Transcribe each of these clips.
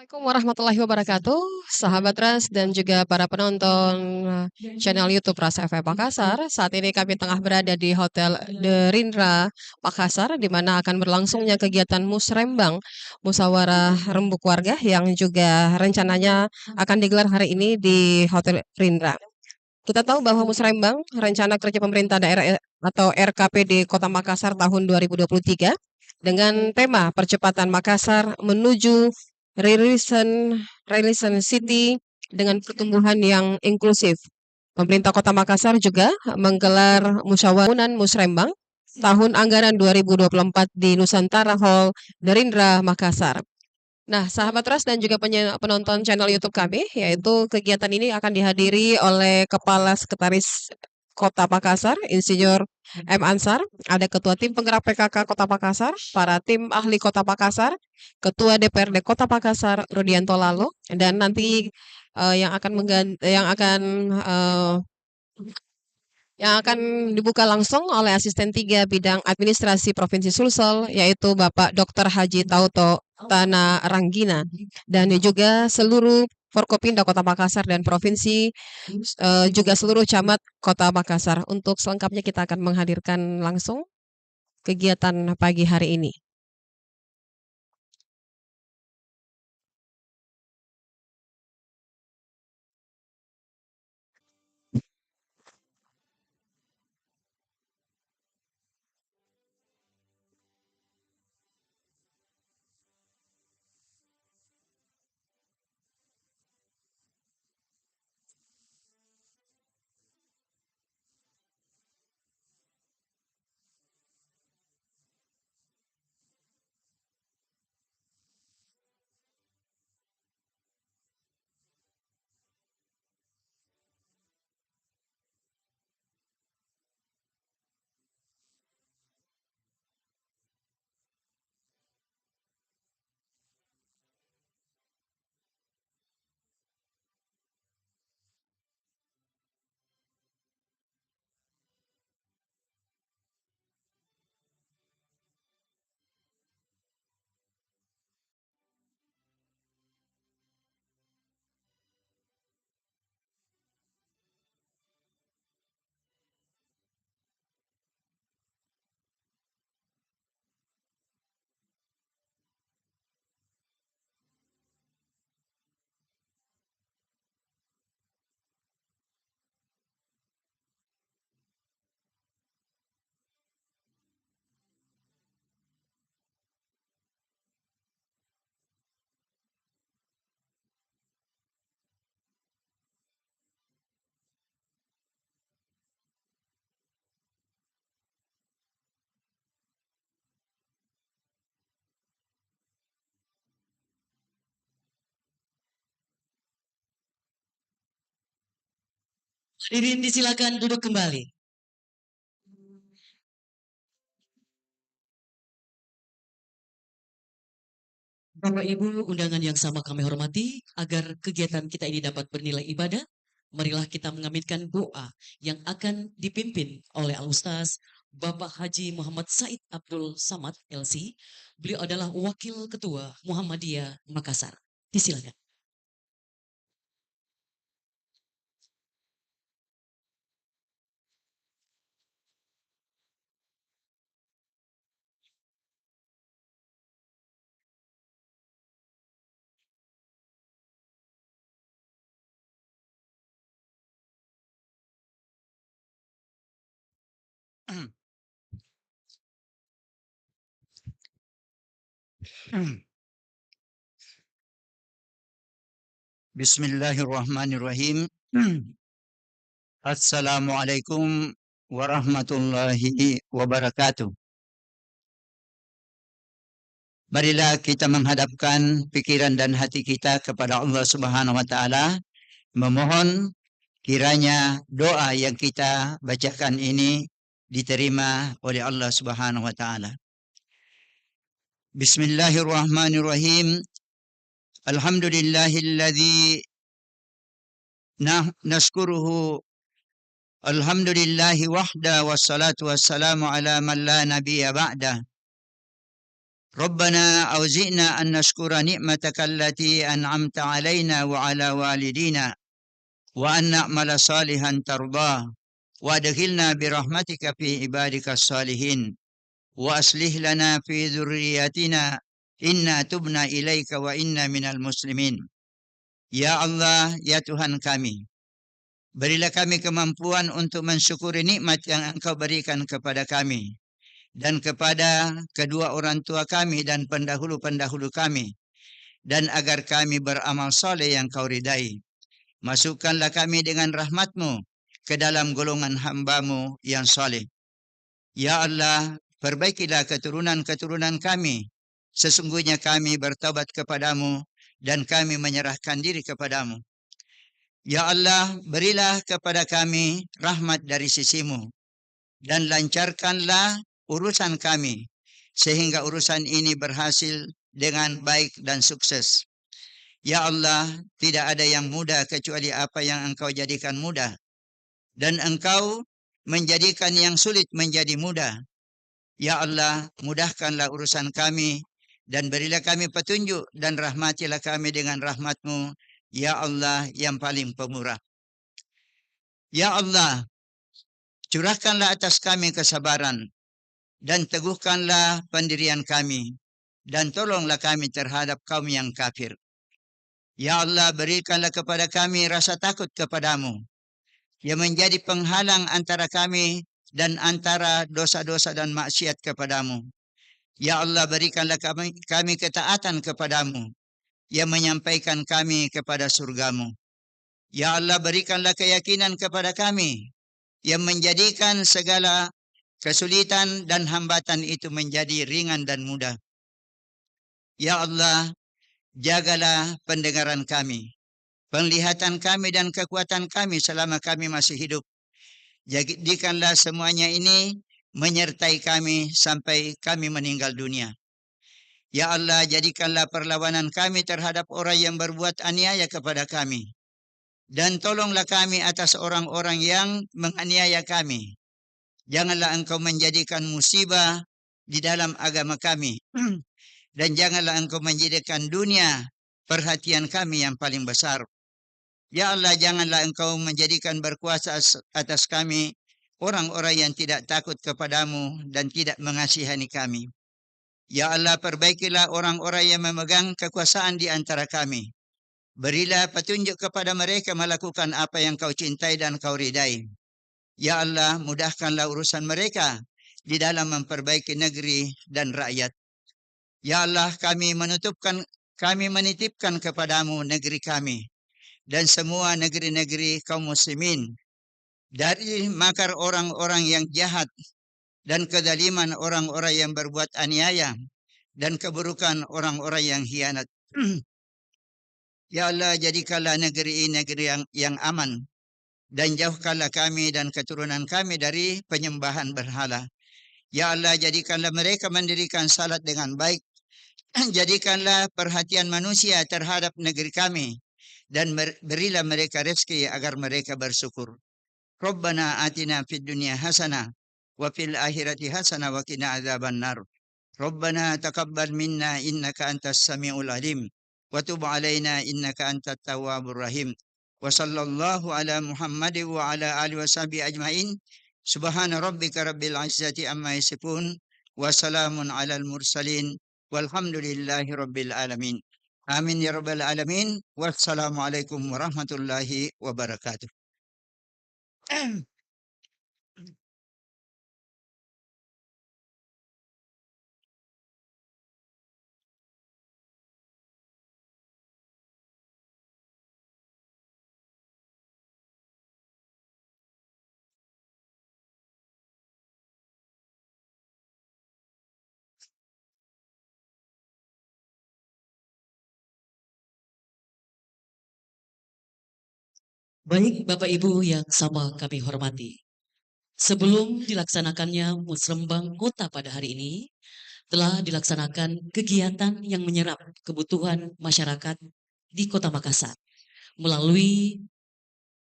Assalamualaikum warahmatullahi wabarakatuh, sahabat Ras dan juga para penonton channel YouTube Ras FM Makassar. Saat ini kami tengah berada di Hotel The Rindra Makassar, di mana akan berlangsungnya kegiatan Musrembang, Musyawarah Rembuk Warga yang juga rencananya akan digelar hari ini di Hotel Rindra. Kita tahu bahwa Musrembang, Rencana Kerja Pemerintah Daerah atau RKPD Kota Makassar tahun 2023, dengan tema Percepatan Makassar menuju Rilisan Rilisan City dengan pertumbuhan yang inklusif. Pemerintah Kota Makassar juga menggelar musyawarah Musrembang tahun anggaran 2024 di Nusantara Hall Derindra Makassar. Nah, sahabat Ras dan juga penonton channel YouTube kami, yaitu kegiatan ini akan dihadiri oleh Kepala Sekretaris Kota Makassar, Insinyur M. Ansar, ada Ketua Tim Penggerak PKK Kota Makassar, para tim ahli Kota Makassar, Ketua DPRD Kota Makassar, Rudianto Lalo, dan nanti yang akan dibuka langsung oleh Asisten 3 Bidang Administrasi Provinsi Sulsel, yaitu Bapak Dr. Haji Tauto Tana Ranggina, dan juga seluruh Forkopimda Kota Makassar dan Provinsi, juga seluruh camat Kota Makassar. Untuk selengkapnya kita akan menghadirkan langsung kegiatan pagi hari ini. Hadirin disilakan duduk kembali. Bapak Ibu, undangan yang sama kami hormati, agar kegiatan kita ini dapat bernilai ibadah, marilah kita mengaminkan doa yang akan dipimpin oleh Al-Ustaz Bapak Haji Muhammad Said Abdul Samad LC. Beliau adalah Wakil Ketua Muhammadiyah Makassar. Disilakan. Bismillahirrahmanirrahim. Assalamualaikum warahmatullahi wabarakatuh. Marilah kita menghadapkan pikiran dan hati kita kepada Allah Subhanahu wa taala, memohon kiranya doa yang kita bacakan ini diterima oleh Allah Subhanahu wa taala. Bismillahirrahmanirrahim. Alhamdulillahilladzi nashkuruhu. Alhamdulillahi wahda wassalatu wassalamu ala man la nabiyya ba'da. Rabbana auzi'na an nashkura ni'mataka allati an'amta alaina wa ala walidina wa an na'mala salihan tardah wa adkhilna birahmatika fi ibadika salihin wa aslih lana fi dhurriyyatina inna tubna ilaika wa inna minal muslimin. Ya Allah, ya Tuhan kami, berilah kami kemampuan untuk mensyukuri nikmat yang Engkau berikan kepada kami dan kepada kedua orang tua kami dan pendahulu-pendahulu kami, dan agar kami beramal soleh yang Kau ridai. Masukkanlah kami dengan rahmat-Mu ke dalam golongan hamba-Mu yang soleh. Ya Allah, perbaikilah keturunan-keturunan kami. Sesungguhnya kami bertobat kepadamu dan kami menyerahkan diri kepadamu. Ya Allah, berilah kepada kami rahmat dari sisi-Mu dan lancarkanlah urusan kami sehingga urusan ini berhasil dengan baik dan sukses. Ya Allah, tidak ada yang mudah kecuali apa yang Engkau jadikan mudah, dan Engkau menjadikan yang sulit menjadi mudah. Ya Allah, mudahkanlah urusan kami dan berilah kami petunjuk dan rahmatilah kami dengan rahmat-Mu, ya Allah yang paling pemurah. Ya Allah, curahkanlah atas kami kesabaran dan teguhkanlah pendirian kami dan tolonglah kami terhadap kaum yang kafir. Ya Allah, berikanlah kepada kami rasa takut kepadamu yang menjadi penghalang antara kami dan antara dosa-dosa dan maksiat kepadamu. Ya Allah, berikanlah kami ketaatan kepadamu yang menyampaikan kami kepada surgamu. Ya Allah, berikanlah keyakinan kepada kami yang menjadikan segala kesulitan dan hambatan itu menjadi ringan dan mudah. Ya Allah, jagalah pendengaran kami, penglihatan kami dan kekuatan kami selama kami masih hidup. Jadikanlah semuanya ini menyertai kami sampai kami meninggal dunia. Ya Allah, jadikanlah perlawanan kami terhadap orang yang berbuat aniaya kepada kami. Dan tolonglah kami atas orang-orang yang menganiaya kami. Janganlah Engkau menjadikan musibah di dalam agama kami. Dan janganlah Engkau menjadikan dunia perhatian kami yang paling besar. Ya Allah, janganlah Engkau menjadikan berkuasa atas kami orang-orang yang tidak takut kepadamu dan tidak mengasihani kami. Ya Allah, perbaikilah orang-orang yang memegang kekuasaan di antara kami. Berilah petunjuk kepada mereka melakukan apa yang Kau cintai dan Kau ridai. Ya Allah, mudahkanlah urusan mereka di dalam memperbaiki negeri dan rakyat. Ya Allah, kami menitipkan kepadamu negeri kami dan semua negeri-negeri kaum muslimin dari makar orang-orang yang jahat dan kezaliman orang-orang yang berbuat aniaya dan keburukan orang-orang yang khianat. Ya Allah, jadikanlah negeri ini negeri yang aman dan jauhkanlah kami dan keturunan kami dari penyembahan berhala. Ya Allah, jadikanlah mereka mendirikan salat dengan baik. Jadikanlah perhatian manusia terhadap negeri kami dan berilah mereka rezeki agar mereka bersyukur. Rabbana atina fid dunya hasanah wa fil akhirati hasanah wa qina adzabannar. Rabbana taqabbal minna innaka antas samiul alim wa tub alaina innaka antat tawwabur rahim. Wa sallallahu ala Muhammad wa ala alihi washabihi ajmain. Subhana rabbika rabbil izzati amma yasifun wa salamun alal mursalin. Walhamdulillahi rabbil alamin. Amin ya rabbal alamin. Wassalamualaikum warahmatullahi wabarakatuh. Baik Bapak Ibu yang sama kami hormati. Sebelum dilaksanakannya musrembang kota pada hari ini, telah dilaksanakan kegiatan yang menyerap kebutuhan masyarakat di Kota Makassar melalui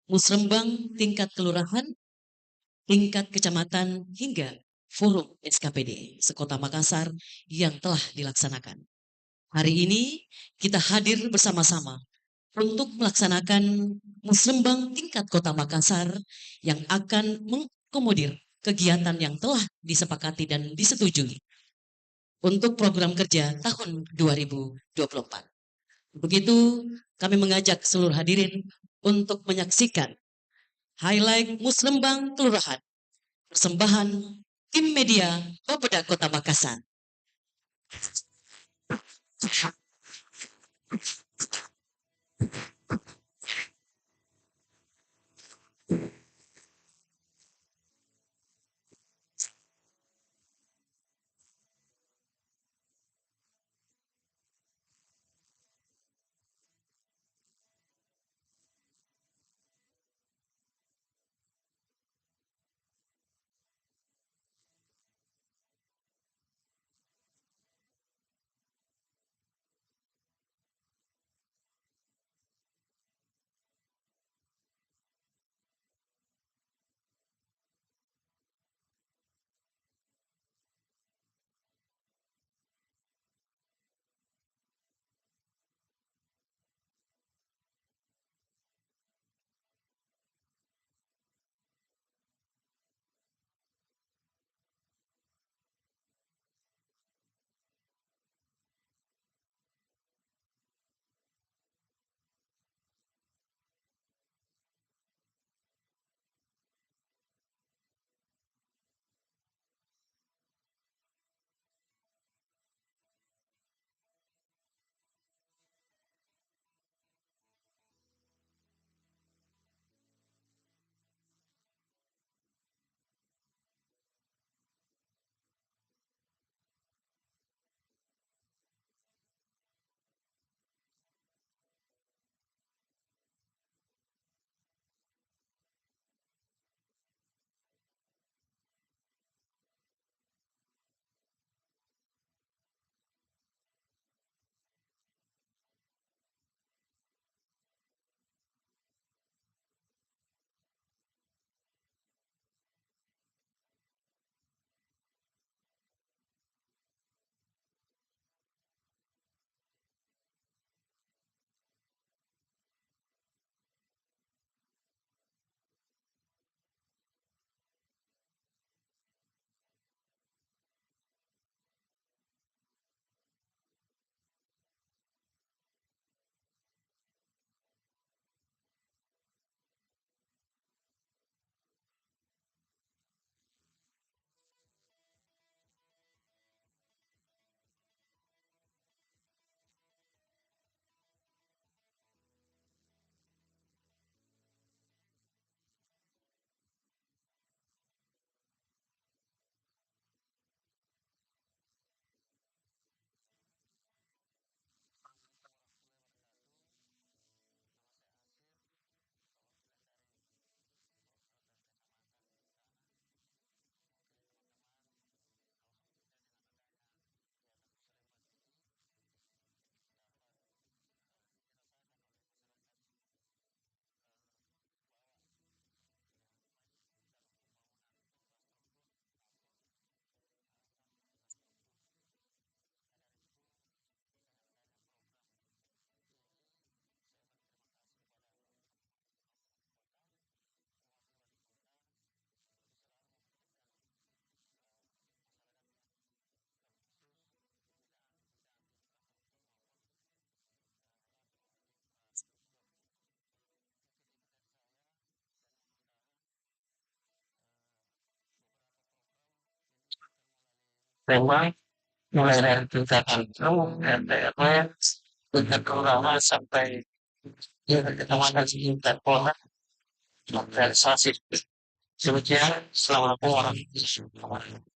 musrembang tingkat kelurahan, tingkat kecamatan hingga Forum SKPD Sekota Makassar yang telah dilaksanakan. Hari ini kita hadir bersama-sama untuk melaksanakan musrembang tingkat Kota Makassar yang akan mengakomodir kegiatan yang telah disepakati dan disetujui untuk program kerja tahun 2024. Begitu kami mengajak seluruh hadirin untuk menyaksikan highlight musrembang kelurahan persembahan tim media Bapeda Kota Makassar. Memang mulai dari tingkatan umum, RT, RW, tingkat kelurahan sampai kecamatan tingkat kota, organisasi. Demikian, Assalamualaikum warahmatullahi wabarakatuh.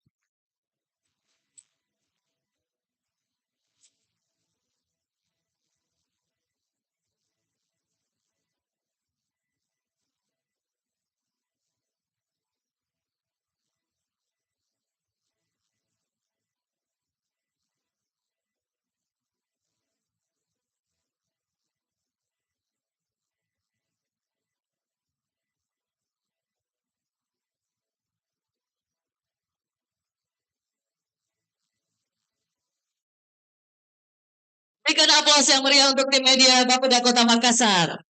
Berikan aplaus yang meriah untuk tim media Bapeda Kota Makassar.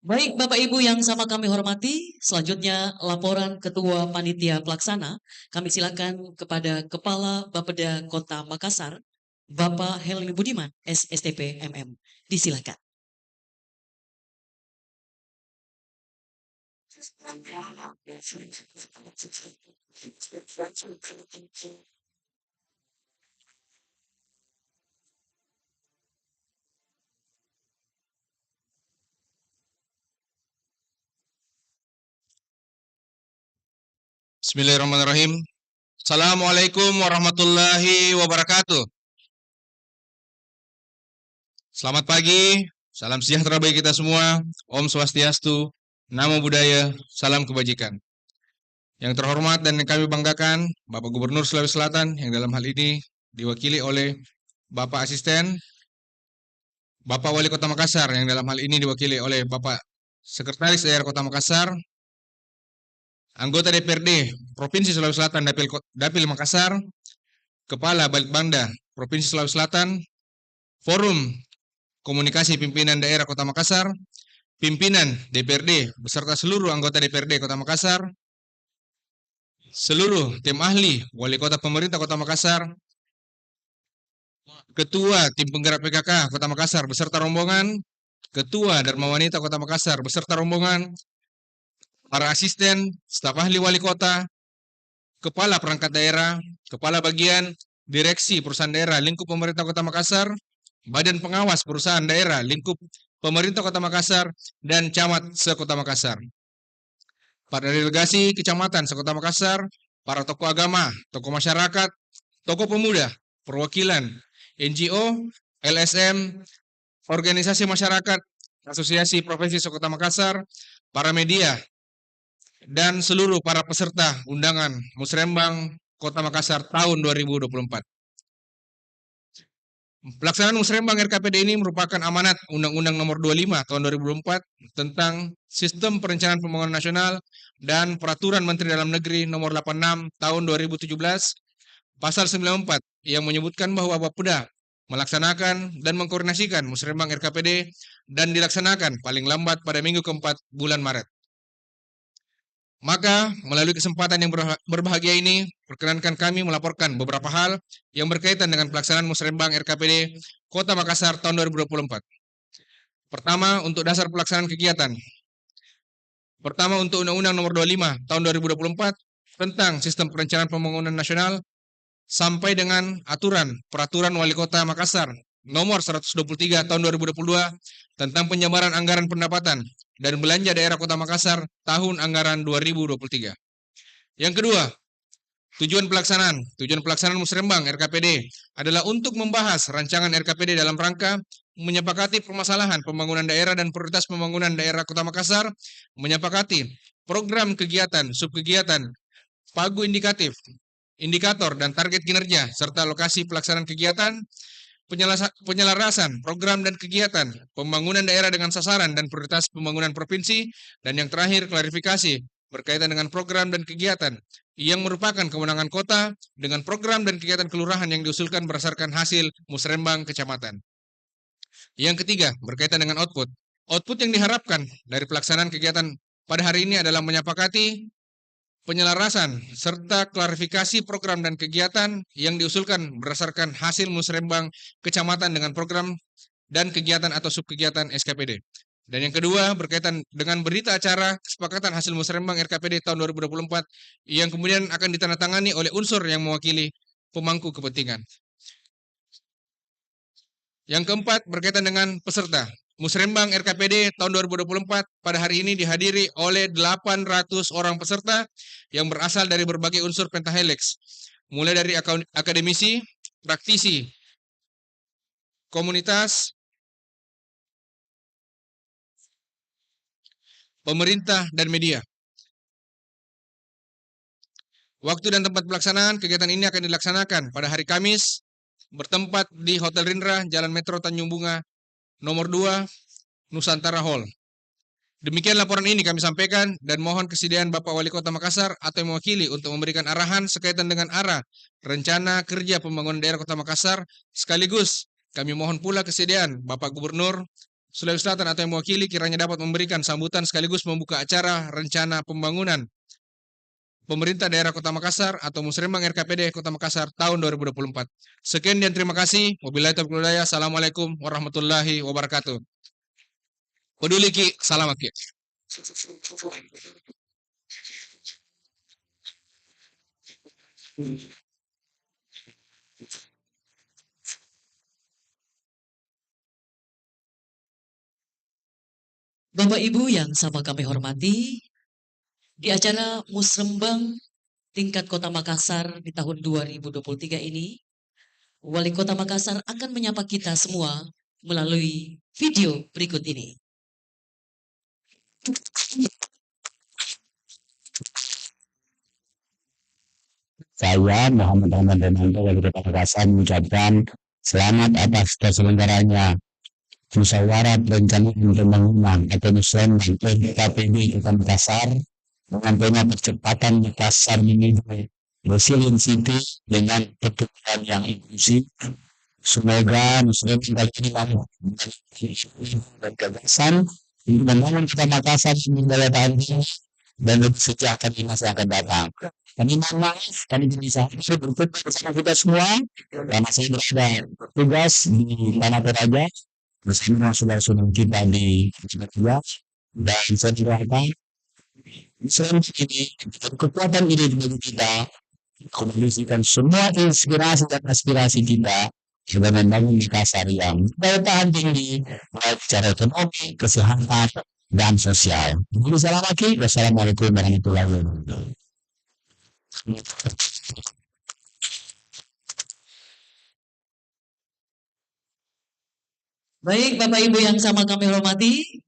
Baik Bapak Ibu yang sama kami hormati, selanjutnya laporan Ketua Panitia Pelaksana. Kami silakan kepada Kepala Bapeda Kota Makassar, Bapak Helmi Budiman, SSTP MM. Disilakan. Bismillahirrahmanirrahim. Assalamualaikum warahmatullahi wabarakatuh. Selamat pagi, salam sejahtera bagi kita semua. Om Swastiastu, Namo Buddhaya, salam kebajikan. Yang terhormat dan yang kami banggakan, Bapak Gubernur Sulawesi Selatan yang dalam hal ini diwakili oleh Bapak Asisten, Bapak Wali Kota Makassar yang dalam hal ini diwakili oleh Bapak Sekretaris Daerah Kota Makassar, anggota DPRD Provinsi Sulawesi Selatan Dapil Makassar, Kepala Balitbangda Provinsi Sulawesi Selatan, Forum Komunikasi Pimpinan Daerah Kota Makassar, pimpinan DPRD beserta seluruh anggota DPRD Kota Makassar, seluruh tim ahli Wali Kota Pemerintah Kota Makassar, Ketua Tim Penggerak PKK Kota Makassar beserta rombongan, Ketua Dharma Wanita Kota Makassar beserta rombongan, para asisten, staf ahli wali kota, kepala perangkat daerah, kepala bagian, direksi perusahaan daerah lingkup pemerintah Kota Makassar, badan pengawas perusahaan daerah lingkup pemerintah Kota Makassar, dan camat se-Kota Makassar. Para delegasi kecamatan se-Kota Makassar, para tokoh agama, tokoh masyarakat, tokoh pemuda, perwakilan, NGO, LSM, organisasi masyarakat, asosiasi provinsi se-Kota Makassar, para media, dan seluruh para peserta undangan Musrembang Kota Makassar tahun 2024. Pelaksanaan Musrembang RKPD ini merupakan amanat Undang-Undang Nomor 25 Tahun 2024 tentang Sistem Perencanaan Pembangunan Nasional dan Peraturan Menteri Dalam Negeri Nomor 86 Tahun 2017 Pasal 94 yang menyebutkan bahwa Bapeda melaksanakan dan mengkoordinasikan Musrembang RKPD dan dilaksanakan paling lambat pada minggu keempat bulan Maret. Maka, melalui kesempatan yang berbahagia ini, perkenankan kami melaporkan beberapa hal yang berkaitan dengan pelaksanaan Musrembang RKPD Kota Makassar tahun 2024. Pertama, untuk dasar pelaksanaan kegiatan. Pertama, untuk Undang-Undang Nomor 25 Tahun 2024 tentang Sistem Perencanaan Pembangunan Nasional sampai dengan Peraturan Wali Kota Makassar Nomor 123 Tahun 2022 tentang penyabaran anggaran pendapatan dan belanja daerah Kota Makassar tahun anggaran 2023. Yang kedua, tujuan pelaksanaan Musrembang RKPD adalah untuk membahas rancangan RKPD dalam rangka menyepakati permasalahan pembangunan daerah dan prioritas pembangunan daerah Kota Makassar, menyepakati program kegiatan, subkegiatan, pagu indikatif, indikator dan target kinerja serta lokasi pelaksanaan kegiatan, penyelarasan program dan kegiatan pembangunan daerah dengan sasaran dan prioritas pembangunan provinsi, dan yang terakhir klarifikasi berkaitan dengan program dan kegiatan yang merupakan kewenangan kota dengan program dan kegiatan kelurahan yang diusulkan berdasarkan hasil Musrembang kecamatan. Yang ketiga berkaitan dengan output. Output yang diharapkan dari pelaksanaan kegiatan pada hari ini adalah menyepakati penyelarasan serta klarifikasi program dan kegiatan yang diusulkan berdasarkan hasil Musrembang kecamatan dengan program dan kegiatan atau subkegiatan SKPD. Dan yang kedua berkaitan dengan berita acara kesepakatan hasil Musrembang RKPD tahun 2024 yang kemudian akan ditandatangani oleh unsur yang mewakili pemangku kepentingan. Yang keempat berkaitan dengan peserta. Musrembang RKPD tahun 2024 pada hari ini dihadiri oleh 800 orang peserta yang berasal dari berbagai unsur pentahelix, mulai dari akademisi, praktisi, komunitas, pemerintah, dan media. Waktu dan tempat pelaksanaan kegiatan ini akan dilaksanakan pada hari Kamis, bertempat di Hotel Rindra, Jalan Metro Tanjung Bunga, Nomor 2, Nusantara Hall. Demikian laporan ini kami sampaikan dan mohon kesediaan Bapak Wali Kota Makassar atau yang mewakili untuk memberikan arahan sekaitan dengan arah rencana kerja pembangunan daerah Kota Makassar. Sekaligus kami mohon pula kesediaan Bapak Gubernur Sulawesi Selatan atau yang mewakili kiranya dapat memberikan sambutan sekaligus membuka acara rencana pembangunan pemerintah daerah Kota Makassar atau Musrembang RKPD Kota Makassar tahun 2024. Sekian dan terima kasih. Wabillahi taufiq wal hidayah. Assalamualaikum warahmatullahi wabarakatuh. Peduli Ki, salam Ki. Bapak Ibu yang sama kami hormati, di acara Musrembang tingkat Kota Makassar di tahun 2023 ini, Wali Kota Makassar akan menyapa kita semua melalui video berikut ini. Saya Muhammad Ahmad Denanto Wali Kota Makassar mengucapkan selamat atas terselenggaranya musyawarah perencanaan pembangunan atau Musrembang RKPD Kota Makassar dengan tema percepatan Makassar menuju resilient city dengan pertumbuhan yang inklusif. Semoga Musrembang kali ini mampu dan gagasan untuk membangun Kota Makassar sebagai daya tahan dan lebih sejahtera di masa yang akan datang. Kami mohon maaf, kami tidak bisa berikut bersama kita semua karena saya berada tugas di Tanah Toraja bersama saudara-saudara kita di Jawa dan saya berharap Islam ini kekuatan ini bagi kita kondisikan semua inspirasi dan aspirasi kita sudah membangun Makassar yang daya tahan tinggi baik secara ekonomi, kesehatan, dan sosial. Wassalamualaikum warahmatullahi wabarakatuh. Baik Bapak Ibu yang sama kami hormati,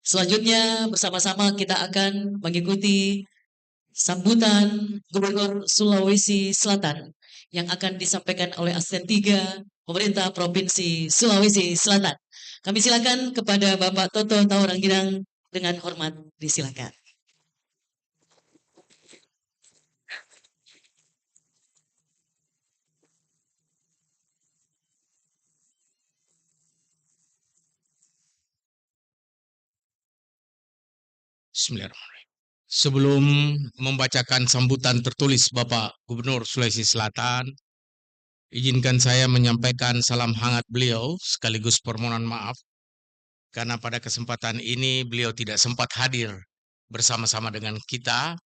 selanjutnya bersama-sama kita akan mengikuti sambutan Gubernur Sulawesi Selatan yang akan disampaikan oleh Asisten 3 Pemerintah Provinsi Sulawesi Selatan. Kami silakan kepada Bapak Toto Taurangginang dengan hormat disilakan. Bismillahirrahmanirrahim. Sebelum membacakan sambutan tertulis Bapak Gubernur Sulawesi Selatan, izinkan saya menyampaikan salam hangat beliau sekaligus permohonan maaf karena pada kesempatan ini beliau tidak sempat hadir bersama-sama dengan kita.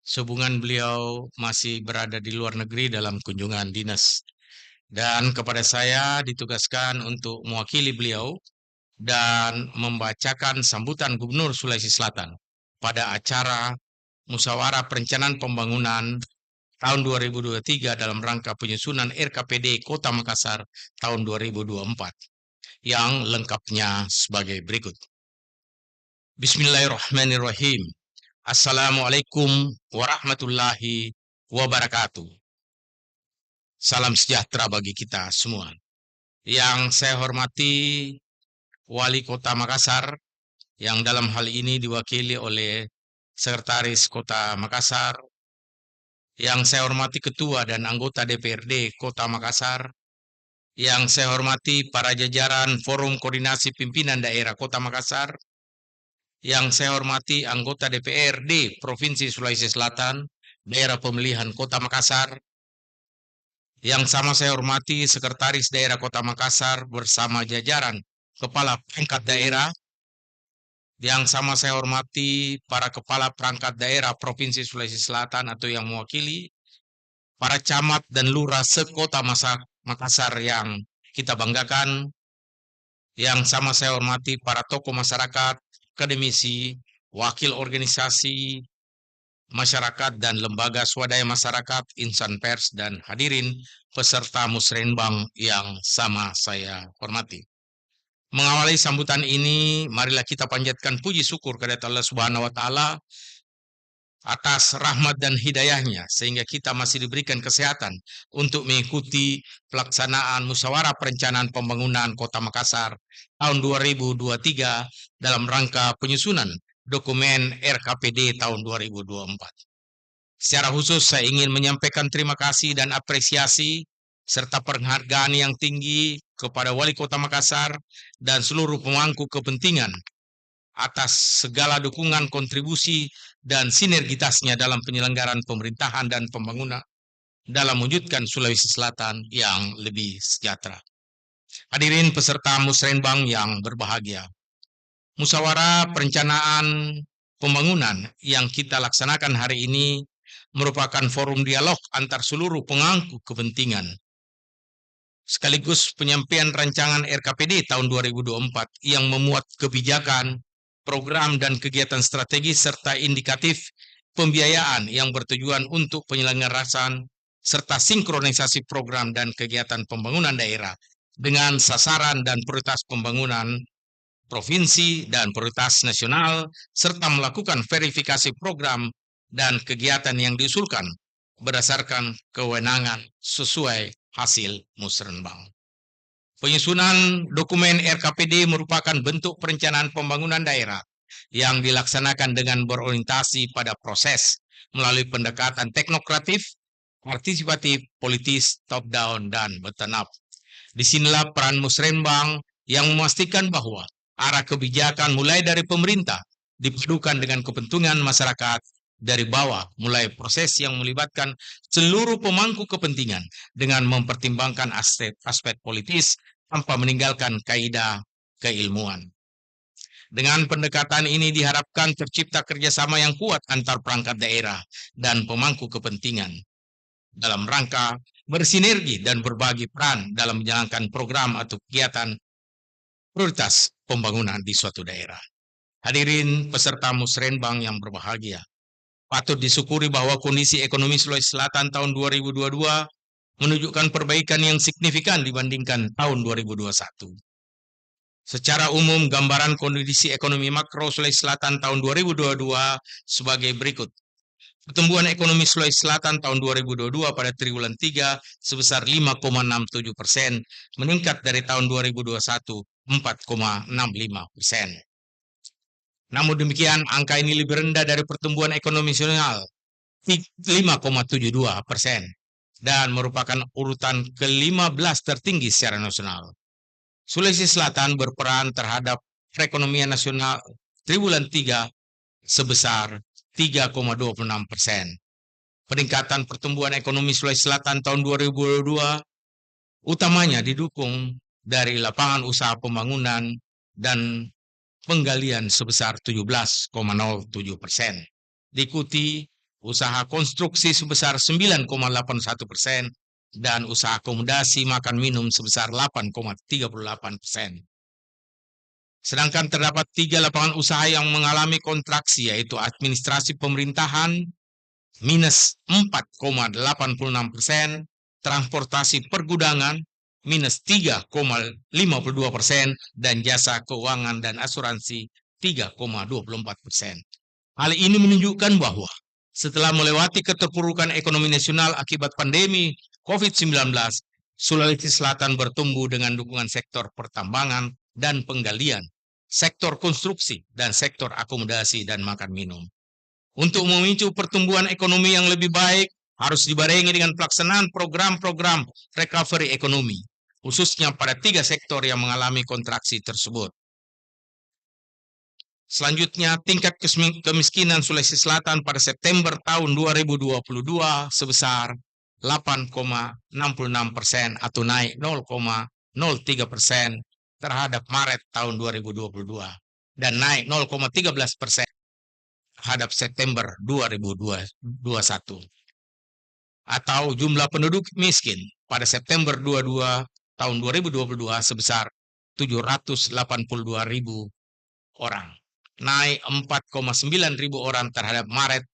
Sehubungan beliau masih berada di luar negeri dalam kunjungan dinas. Dan kepada saya ditugaskan untuk mewakili beliau dan membacakan sambutan Gubernur Sulawesi Selatan pada acara Musyawarah Perencanaan Pembangunan tahun 2023 dalam rangka penyusunan RKPD Kota Makassar tahun 2024 yang lengkapnya sebagai berikut. Bismillahirrahmanirrahim. Assalamualaikum warahmatullahi wabarakatuh. Salam sejahtera bagi kita semua. Yang saya hormati Wali Kota Makassar yang dalam hal ini diwakili oleh Sekretaris Kota Makassar, yang saya hormati Ketua dan anggota DPRD Kota Makassar, yang saya hormati para jajaran Forum Koordinasi Pimpinan Daerah Kota Makassar, yang saya hormati anggota DPRD Provinsi Sulawesi Selatan, Daerah Pemilihan Kota Makassar, yang sama saya hormati Sekretaris Daerah Kota Makassar bersama jajaran Kepala Perangkat Daerah, yang sama saya hormati para Kepala Perangkat Daerah Provinsi Sulawesi Selatan atau yang mewakili, para camat dan lurah sekota Makassar yang kita banggakan, yang sama saya hormati para tokoh masyarakat, akademisi, wakil organisasi masyarakat dan lembaga swadaya masyarakat, insan pers, dan hadirin peserta Musrembang yang sama saya hormati. Mengawali sambutan ini, marilah kita panjatkan puji syukur kepada Allah Subhanahu wa Ta'ala atas rahmat dan hidayahnya sehingga kita masih diberikan kesehatan untuk mengikuti pelaksanaan musyawarah perencanaan pembangunan Kota Makassar tahun 2023 dalam rangka penyusunan dokumen RKPD tahun 2024. Secara khusus saya ingin menyampaikan terima kasih dan apresiasi serta penghargaan yang tinggi kepada Wali Kota Makassar dan seluruh pemangku kepentingan atas segala dukungan, kontribusi, dan sinergitasnya dalam penyelenggaraan pemerintahan dan pembangunan dalam mewujudkan Sulawesi Selatan yang lebih sejahtera. Hadirin peserta musrenbang yang berbahagia, musyawarah perencanaan pembangunan yang kita laksanakan hari ini merupakan forum dialog antar seluruh pemangku kepentingan sekaligus penyampaian rancangan RKPD tahun 2024 yang memuat kebijakan, program dan kegiatan strategis serta indikatif pembiayaan yang bertujuan untuk penyelenggaraan serta sinkronisasi program dan kegiatan pembangunan daerah dengan sasaran dan prioritas pembangunan provinsi dan prioritas nasional serta melakukan verifikasi program dan kegiatan yang diusulkan berdasarkan kewenangan sesuai hasil musrenbang. Penyusunan dokumen RKPD merupakan bentuk perencanaan pembangunan daerah yang dilaksanakan dengan berorientasi pada proses melalui pendekatan teknokratif, partisipatif, politis, top-down, dan bottom-up. Disinilah peran musrenbang yang memastikan bahwa arah kebijakan mulai dari pemerintah dipadukan dengan kepentingan masyarakat dari bawah, mulai proses yang melibatkan seluruh pemangku kepentingan dengan mempertimbangkan aspek politis tanpa meninggalkan kaidah keilmuan. Dengan pendekatan ini diharapkan tercipta kerjasama yang kuat antar perangkat daerah dan pemangku kepentingan dalam rangka bersinergi dan berbagi peran dalam menjalankan program atau kegiatan prioritas pembangunan di suatu daerah. Hadirin peserta musrenbang yang berbahagia, patut disyukuri bahwa kondisi ekonomi Sulawesi Selatan tahun 2022 menunjukkan perbaikan yang signifikan dibandingkan tahun 2021. Secara umum, gambaran kondisi ekonomi makro Sulawesi Selatan tahun 2022 sebagai berikut. Pertumbuhan ekonomi Sulawesi Selatan tahun 2022 pada triwulan 3 sebesar 5,67%, meningkat dari tahun 2021 4,65%. Namun demikian, angka ini lebih rendah dari pertumbuhan ekonomi nasional 5,72% dan merupakan urutan ke-15 tertinggi secara nasional. Sulawesi Selatan berperan terhadap perekonomian nasional triwulan 3 sebesar 3,26%. Peningkatan pertumbuhan ekonomi Sulawesi Selatan tahun 2022 utamanya didukung dari lapangan usaha pembangunan dan penggalian sebesar 17,07%. Diikuti usaha konstruksi sebesar 9,81% dan usaha akomodasi makan minum sebesar 8,38%. Sedangkan terdapat 3 lapangan usaha yang mengalami kontraksi, yaitu administrasi pemerintahan minus 4,86%, transportasi pergudangan minus 3,52%, dan jasa keuangan dan asuransi 3,24%. Hal ini menunjukkan bahwa setelah melewati keterpurukan ekonomi nasional akibat pandemi COVID-19, Sulawesi Selatan bertumbuh dengan dukungan sektor pertambangan dan penggalian, sektor konstruksi, dan sektor akomodasi dan makan minum. Untuk memicu pertumbuhan ekonomi yang lebih baik, harus dibarengi dengan pelaksanaan program-program recovery ekonomi, khususnya pada 3 sektor yang mengalami kontraksi tersebut. Selanjutnya, tingkat kemiskinan Sulawesi Selatan pada September tahun 2022 sebesar 8,66% atau naik 0,03% terhadap Maret tahun 2022 dan naik 0,13% terhadap September 2021. Atau jumlah penduduk miskin pada September 22 tahun 2022 sebesar 782.000 orang, naik 4,9.000 orang terhadap Maret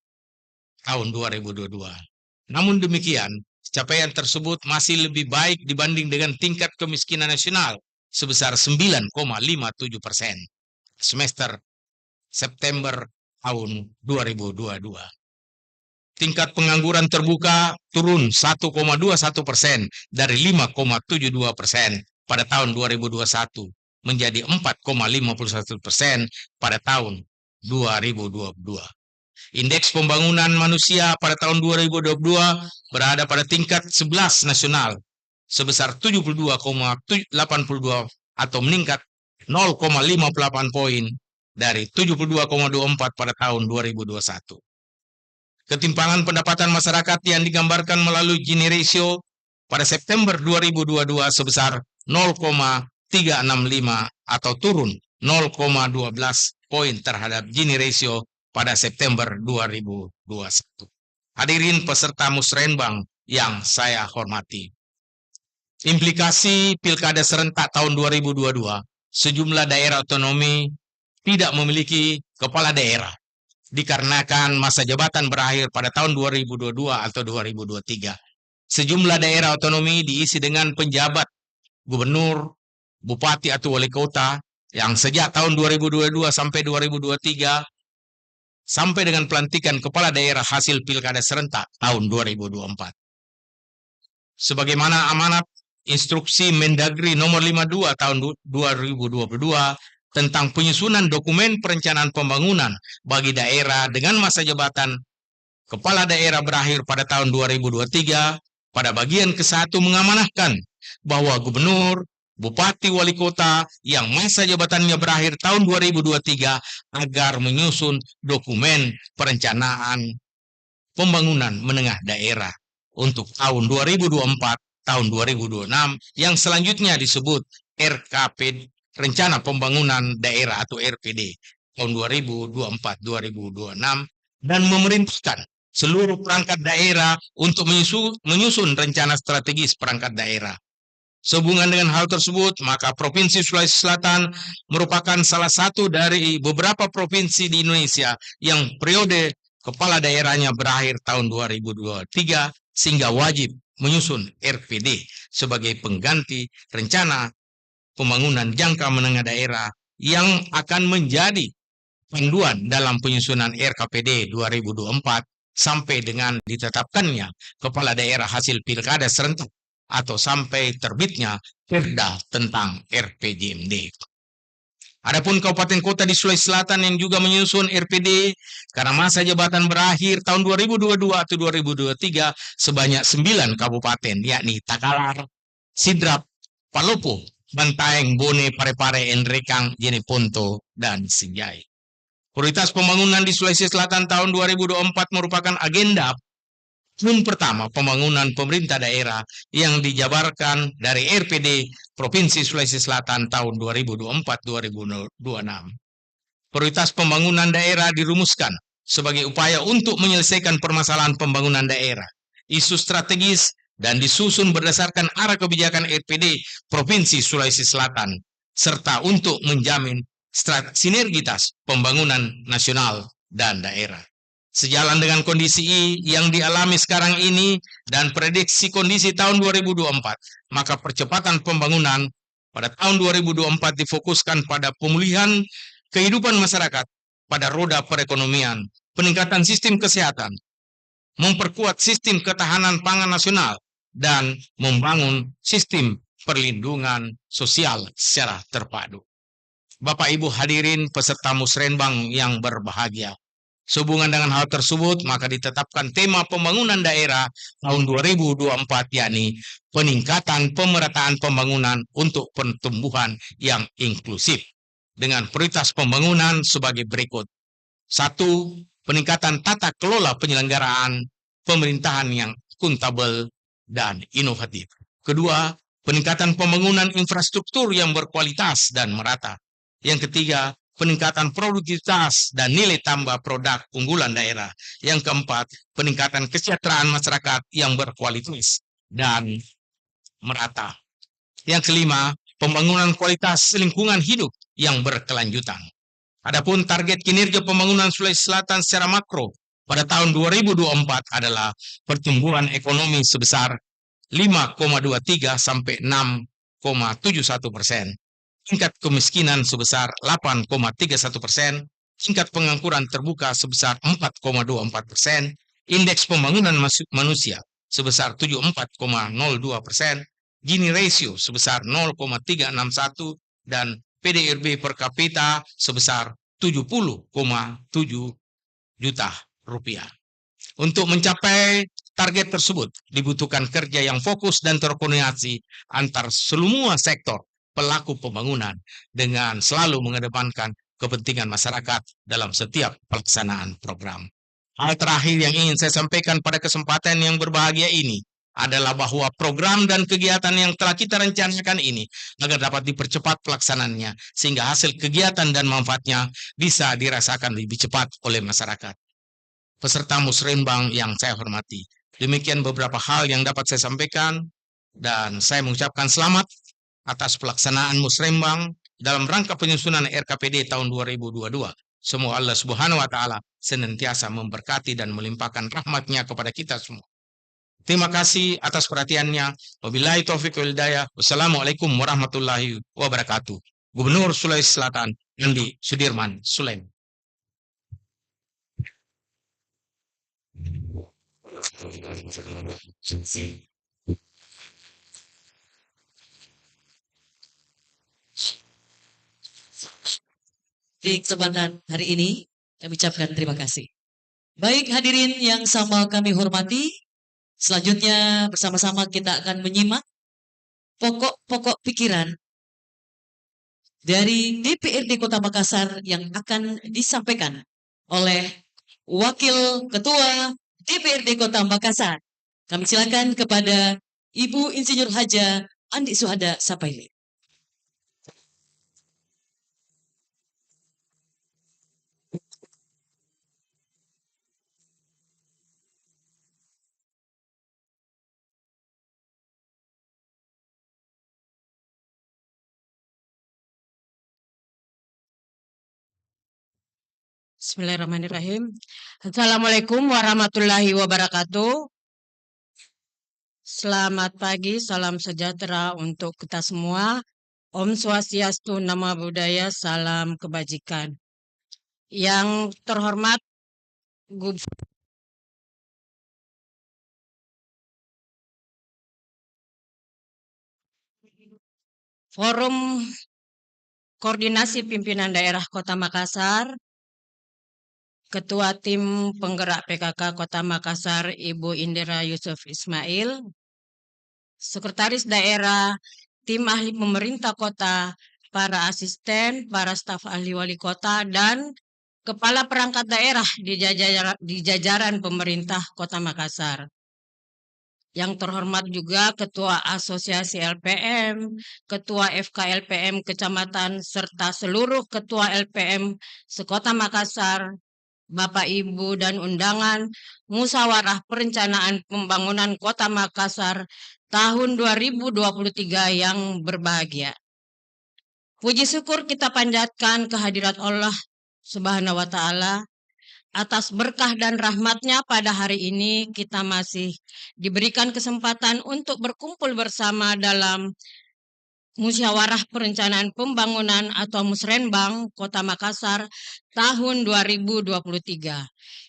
tahun 2022. Namun demikian, capaian tersebut masih lebih baik dibanding dengan tingkat kemiskinan nasional sebesar 9,57% semester September tahun 2022. tingkat pengangguran terbuka turun 1,21% dari 5,72% pada tahun 2021 menjadi 4,51% pada tahun 2022. Indeks pembangunan manusia pada tahun 2022 berada pada tingkat 11 nasional sebesar 72,82 atau meningkat 0,58 poin dari 72,24 pada tahun 2021. Ketimpangan pendapatan masyarakat yang digambarkan melalui Gini ratio pada September 2022 sebesar 0,365 atau turun 0,12 poin terhadap Gini ratio pada September 2021. Hadirin peserta musrenbang yang saya hormati. Implikasi Pilkada serentak tahun 2022, sejumlah daerah otonomi tidak memiliki kepala daerah dikarenakan masa jabatan berakhir pada tahun 2022 atau 2023. Sejumlah daerah otonomi diisi dengan penjabat gubernur, bupati atau wali kota yang sejak tahun 2022 sampai 2023 sampai dengan pelantikan kepala daerah hasil Pilkada serentak tahun 2024. Sebagaimana amanat Instruksi Mendagri nomor 52 tahun 2022 tentang penyusunan dokumen perencanaan pembangunan bagi daerah dengan masa jabatan kepala daerah berakhir pada tahun 2023, pada bagian ke-1 mengamanahkan bahwa gubernur, bupati, wali kota yang masa jabatannya berakhir tahun 2023 agar menyusun dokumen perencanaan pembangunan menengah daerah untuk tahun 2024 tahun 2026 yang selanjutnya disebut RKP Rencana Pembangunan Daerah atau RPD tahun 2024-2026 dan memerintahkan seluruh perangkat daerah untuk menyusun rencana strategis perangkat daerah. Sehubungan dengan hal tersebut, maka Provinsi Sulawesi Selatan merupakan salah satu dari beberapa provinsi di Indonesia yang periode kepala daerahnya berakhir tahun 2023 sehingga wajib menyusun RPD sebagai pengganti rencana pembangunan jangka menengah daerah yang akan menjadi panduan dalam penyusunan RKPD 2024 sampai dengan ditetapkannya kepala daerah hasil Pilkada serentak atau sampai terbitnya Perda tentang RPJMD. Adapun kabupaten kota di Sulawesi Selatan yang juga menyusun RPD karena masa jabatan berakhir tahun 2022 atau 2023 sebanyak 9 kabupaten, yakni Takalar, Sidrap, Palopo, Bantaeng, Bone, Parepare, Enrekang, Jeneponto, dan Sinjai. Prioritas pembangunan di Sulawesi Selatan tahun 2024 merupakan agenda tahun pertama pembangunan pemerintah daerah yang dijabarkan dari RPD Provinsi Sulawesi Selatan tahun 2024-2026. Prioritas pembangunan daerah dirumuskan sebagai upaya untuk menyelesaikan permasalahan pembangunan daerah, isu strategis, dan disusun berdasarkan arah kebijakan RPD Provinsi Sulawesi Selatan, serta untuk menjamin sinergitas pembangunan nasional dan daerah. Sejalan dengan kondisi yang dialami sekarang ini dan prediksi kondisi tahun 2024, maka percepatan pembangunan pada tahun 2024 difokuskan pada pemulihan kehidupan masyarakat pada roda perekonomian, peningkatan sistem kesehatan, memperkuat sistem ketahanan pangan nasional, dan membangun sistem perlindungan sosial secara terpadu. Bapak Ibu hadirin peserta musrenbang yang berbahagia, sehubungan dengan hal tersebut, maka ditetapkan tema pembangunan daerah tahun 2024, yakni peningkatan pemerataan pembangunan untuk pertumbuhan yang inklusif, dengan prioritas pembangunan sebagai berikut. 1. Peningkatan tata kelola penyelenggaraan pemerintahan yang akuntabel dan inovatif. 2. Peningkatan pembangunan infrastruktur yang berkualitas dan merata. Yang 3. Peningkatan produktivitas dan nilai tambah produk unggulan daerah. Yang 4, peningkatan kesejahteraan masyarakat yang berkualitas dan merata. Yang 5, pembangunan kualitas lingkungan hidup yang berkelanjutan. Adapun target kinerja pembangunan Sulawesi Selatan secara makro pada tahun 2024 adalah pertumbuhan ekonomi sebesar 5,23 sampai 6,71%. Tingkat kemiskinan sebesar 8,31%, tingkat pengangguran terbuka sebesar 4,24%, Indeks pembangunan manusia sebesar 74,02%, Gini ratio sebesar 0,361, dan PDRB per kapita sebesar 70,7 juta rupiah. Untuk mencapai target tersebut dibutuhkan kerja yang fokus dan terkoordinasi antar semua sektor pelaku pembangunan dengan selalu mengedepankan kepentingan masyarakat dalam setiap pelaksanaan program. Hal terakhir yang ingin saya sampaikan pada kesempatan yang berbahagia ini adalah bahwa program dan kegiatan yang telah kita rencanakan ini agar dapat dipercepat pelaksanaannya sehingga hasil kegiatan dan manfaatnya bisa dirasakan lebih cepat oleh masyarakat. Peserta musrenbang yang saya hormati, demikian beberapa hal yang dapat saya sampaikan, dan saya mengucapkan selamat atas pelaksanaan musrenbang dalam rangka penyusunan RKPD tahun 2022. Semoga Allah Subhanahu wa Ta'ala senantiasa memberkati dan melimpahkan rahmat-Nya kepada kita semua. Terima kasih atas perhatiannya. Wabillahi taufiq wal hidayah. Wassalamualaikum warahmatullahi wabarakatuh. Gubernur Sulawesi Selatan, Andi Sudirman Sulaiman. Di kesempatan hari ini, kami ucapkan terima kasih. Baik hadirin yang sama kami hormati, selanjutnya bersama-sama kita akan menyimak pokok-pokok pikiran dari DPRD Kota Makassar yang akan disampaikan oleh Wakil Ketua DPRD Kota Makassar. Kami silakan kepada Ibu Insinyur Haja Andi Suhada Sapaili. Bismillahirrahmanirrahim. Assalamualaikum warahmatullahi wabarakatuh. Selamat pagi, salam sejahtera untuk kita semua. Om Swastiastu, Namo Buddhaya, salam kebajikan. Yang terhormat Forum Koordinasi Pimpinan Daerah Kota Makassar, Ketua Tim Penggerak PKK Kota Makassar, Ibu Indira Yusuf Ismail, Sekretaris Daerah, Tim Ahli Pemerintah Kota, para asisten, para staf ahli wali kota, dan Kepala Perangkat Daerah di jajaran pemerintah Kota Makassar. Yang terhormat juga Ketua Asosiasi LPM, Ketua FKLPM Kecamatan, serta seluruh Ketua LPM Sekota Makassar, Bapak Ibu dan undangan Musyawarah Perencanaan Pembangunan Kota Makassar tahun 2023 yang berbahagia. Puji syukur kita panjatkan kehadirat Allah Subhanahu wa Ta'ala atas berkah dan rahmat-Nya pada hari ini kita masih diberikan kesempatan untuk berkumpul bersama dalam Musyawarah Perencanaan Pembangunan atau Musrenbang Kota Makassar tahun 2023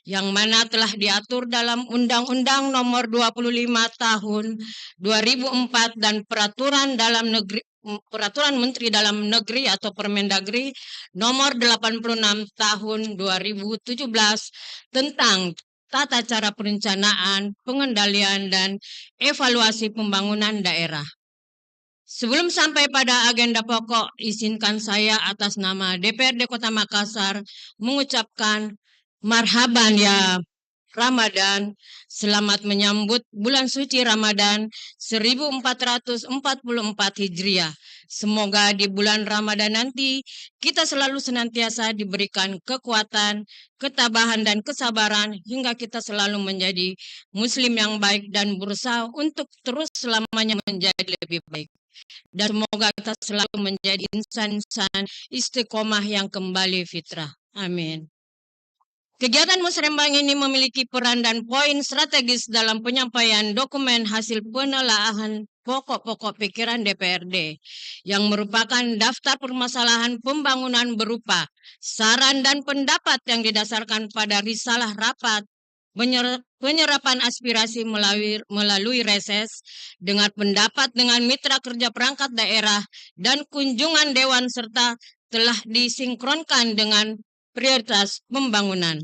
yang mana telah diatur dalam Undang-Undang Nomor 25 Tahun 2004 dan Peraturan Menteri Dalam Negeri atau Permendagri Nomor 86 Tahun 2017 tentang tata cara perencanaan, pengendalian, dan evaluasi pembangunan daerah. Sebelum sampai pada agenda pokok, izinkan saya atas nama DPRD Kota Makassar mengucapkan marhaban ya Ramadan, selamat menyambut bulan suci Ramadan 1444 Hijriah. Semoga di bulan Ramadan nanti kita selalu senantiasa diberikan kekuatan, ketabahan, dan kesabaran hingga kita selalu menjadi muslim yang baik dan berusaha untuk terus selamanya menjadi lebih baik. Dan semoga kita selalu menjadi insan-insan istiqomah yang kembali fitrah. Amin. Kegiatan musrenbang ini memiliki peran dan poin strategis dalam penyampaian dokumen hasil penelaahan pokok-pokok pikiran DPRD yang merupakan daftar permasalahan pembangunan berupa saran dan pendapat yang didasarkan pada risalah rapat penyerapan aspirasi melalui reses dengan pendapat dengan mitra kerja perangkat daerah dan kunjungan dewan serta telah disinkronkan dengan prioritas pembangunan.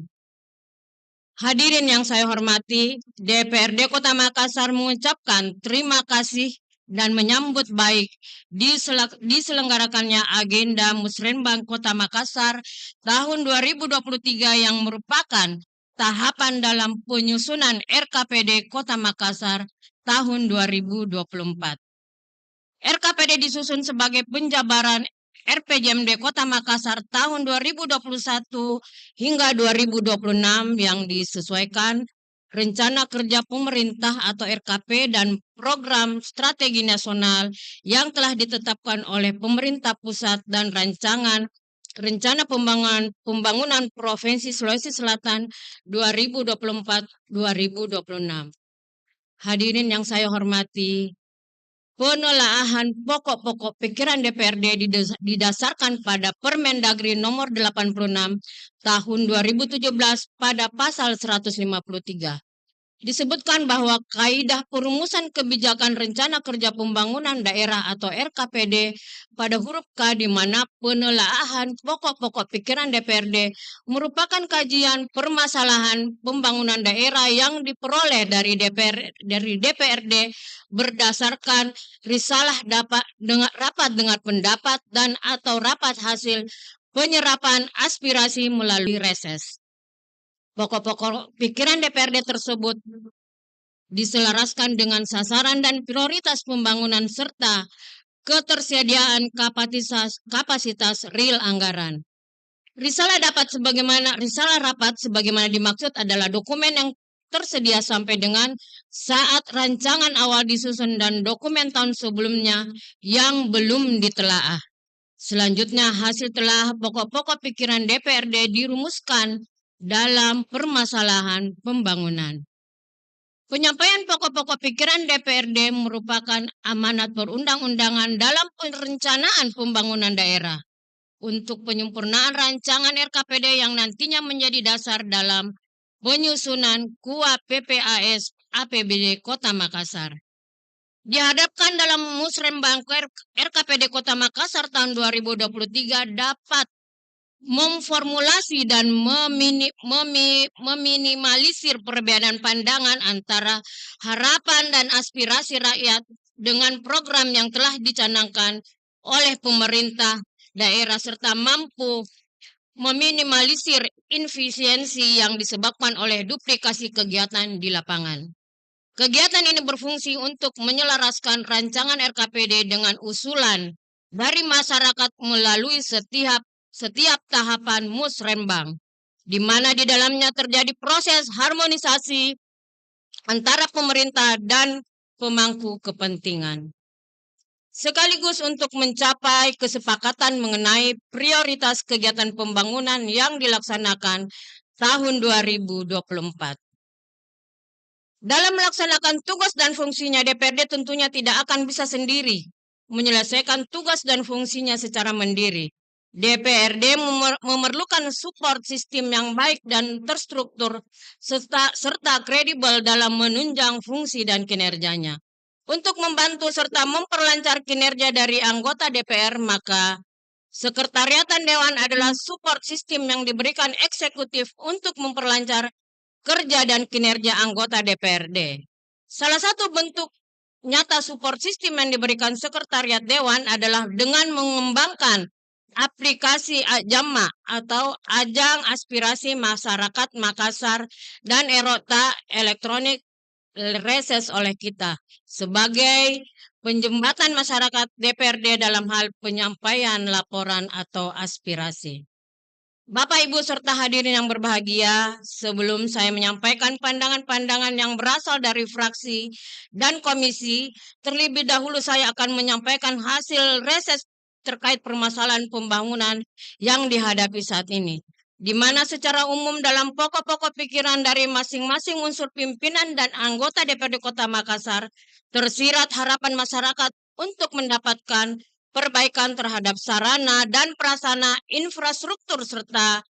Hadirin yang saya hormati, DPRD Kota Makassar mengucapkan terima kasih dan menyambut baik diselenggarakannya agenda Musrenbang Kota Makassar tahun 2023 yang merupakan tahapan dalam penyusunan RKPD Kota Makassar tahun 2024. RKPD disusun sebagai penjabaran RPJMD Kota Makassar tahun 2021 hingga 2026 yang disesuaikan rencana kerja pemerintah atau RKP dan program strategi nasional yang telah ditetapkan oleh pemerintah pusat dan rancangan rencana pembangunan Provinsi Sulawesi Selatan 2024-2026. Hadirin yang saya hormati, penelaahan pokok-pokok pikiran DPRD didasarkan pada Permendagri nomor 86 tahun 2017 pada pasal 153. Disebutkan bahwa kaidah perumusan kebijakan rencana kerja pembangunan daerah atau RKPD pada huruf K di mana penelaahan pokok-pokok pikiran DPRD merupakan kajian permasalahan pembangunan daerah yang diperoleh dari DPRD berdasarkan risalah rapat dengar pendapat dan atau rapat hasil penyerapan aspirasi melalui reses. Pokok-pokok pikiran DPRD tersebut diselaraskan dengan sasaran dan prioritas pembangunan serta ketersediaan kapasitas real anggaran. Risalah rapat sebagaimana dimaksud adalah dokumen yang tersedia sampai dengan saat rancangan awal disusun dan dokumen tahun sebelumnya yang belum ditelaah. Selanjutnya, hasil telah pokok-pokok pikiran DPRD dirumuskan dalam permasalahan pembangunan. Penyampaian pokok-pokok pikiran DPRD merupakan amanat perundang-undangan dalam perencanaan pembangunan daerah untuk penyempurnaan rancangan RKPD yang nantinya menjadi dasar dalam penyusunan KUA PPAS APBD Kota Makassar. Dihadapkan dalam Musrenbang RKPD Kota Makassar tahun 2023 dapat memformulasi dan meminimalisir perbedaan pandangan antara harapan dan aspirasi rakyat dengan program yang telah dicanangkan oleh pemerintah daerah serta mampu meminimalisir inefisiensi yang disebabkan oleh duplikasi kegiatan di lapangan. Kegiatan ini berfungsi untuk menyelaraskan rancangan RKPD dengan usulan dari masyarakat melalui setiap tahapan Musrenbang, di mana di dalamnya terjadi proses harmonisasi antara pemerintah dan pemangku kepentingan. Sekaligus untuk mencapai kesepakatan mengenai prioritas kegiatan pembangunan yang dilaksanakan tahun 2024. Dalam melaksanakan tugas dan fungsinya, DPRD tentunya tidak akan bisa sendiri menyelesaikan tugas dan fungsinya secara mandiri. DPRD memerlukan support sistem yang baik dan terstruktur serta kredibel dalam menunjang fungsi dan kinerjanya. Untuk membantu serta memperlancar kinerja dari anggota DPR, maka Sekretariatan Dewan adalah support sistem yang diberikan eksekutif untuk memperlancar kerja dan kinerja anggota DPRD. Salah satu bentuk nyata support sistem yang diberikan Sekretariat Dewan adalah dengan mengembangkan aplikasi Ajama atau Ajang Aspirasi Masyarakat Makassar dan Erota Elektronik Reses oleh kita sebagai penjembatan masyarakat DPRD dalam hal penyampaian laporan atau aspirasi. Bapak, Ibu, serta hadirin yang berbahagia, sebelum saya menyampaikan pandangan-pandangan yang berasal dari fraksi dan komisi, terlebih dahulu saya akan menyampaikan hasil reses terkait permasalahan pembangunan yang dihadapi saat ini, di mana secara umum dalam pokok-pokok pikiran dari masing-masing unsur pimpinan dan anggota DPRD Kota Makassar tersirat harapan masyarakat untuk mendapatkan perbaikan terhadap sarana dan prasarana infrastruktur serta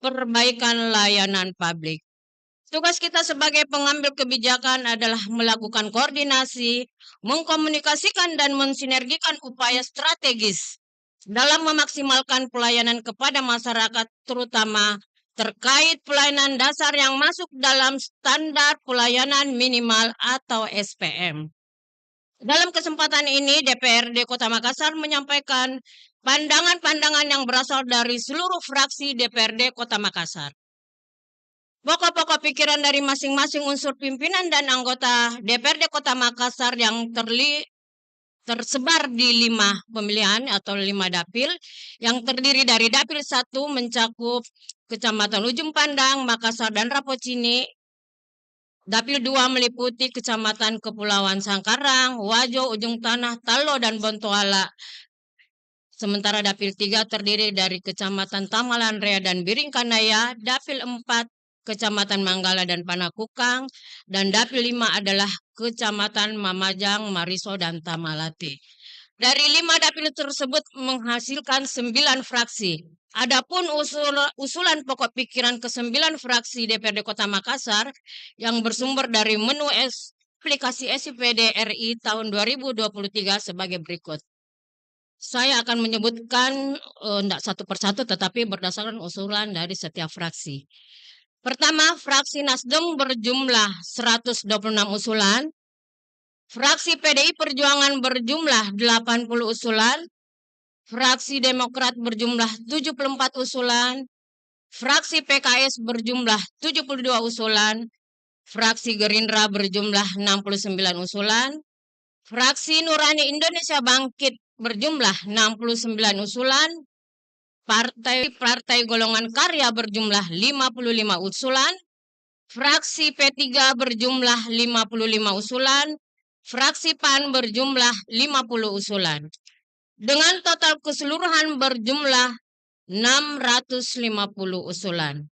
perbaikan layanan publik. Tugas kita sebagai pengambil kebijakan adalah melakukan koordinasi, mengkomunikasikan dan mensinergikan upaya strategis dalam memaksimalkan pelayanan kepada masyarakat, terutama terkait pelayanan dasar yang masuk dalam standar pelayanan minimal atau SPM. Dalam kesempatan ini, DPRD Kota Makassar menyampaikan pandangan-pandangan yang berasal dari seluruh fraksi DPRD Kota Makassar. Pokok-pokok pikiran dari masing-masing unsur pimpinan dan anggota DPRD Kota Makassar yang tersebar di 5 pemilihan atau 5 dapil yang terdiri dari dapil 1 mencakup Kecamatan Ujung Pandang, Makassar dan Rapocini. Dapil 2 meliputi Kecamatan Kepulauan Sangkarang, Wajo, Ujung Tanah, Talo dan Bontoala. Sementara dapil 3 terdiri dari Kecamatan Tamalan Rea dan Biringkanaya, dapil 4 Kecamatan Manggala dan Panakukang, dan dapil 5 adalah Kecamatan Mamajang, Mariso, dan Tamalate. Dari 5 dapil tersebut menghasilkan 9 fraksi. Adapun usulan pokok pikiran ke-9 fraksi DPRD Kota Makassar yang bersumber dari menu aplikasi SIPD RI tahun 2023 sebagai berikut. Saya akan menyebutkan tidak satu persatu tetapi berdasarkan usulan dari setiap fraksi. Pertama, fraksi Nasdem berjumlah 126 usulan. Fraksi PDI Perjuangan berjumlah 80 usulan. Fraksi Demokrat berjumlah 74 usulan. Fraksi PKS berjumlah 72 usulan. Fraksi Gerindra berjumlah 69 usulan. Fraksi Nurani Indonesia Bangkit berjumlah 69 usulan. Partai Golongan Karya berjumlah 55 usulan. Fraksi P3 berjumlah 55 usulan. Fraksi PAN berjumlah 50 usulan. Dengan total keseluruhan berjumlah 650 usulan.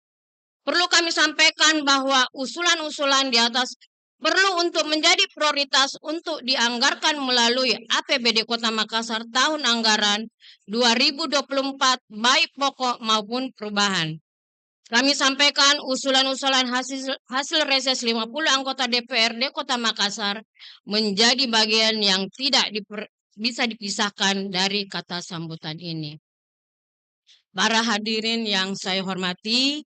Perlu kami sampaikan bahwa usulan-usulan di atas perlu untuk menjadi prioritas untuk dianggarkan melalui APBD Kota Makassar tahun anggaran 2024 baik pokok maupun perubahan. Kami sampaikan usulan-usulan hasil reses 50 anggota DPRD Kota Makassar menjadi bagian yang tidak bisa dipisahkan dari kata sambutan ini. Para hadirin yang saya hormati,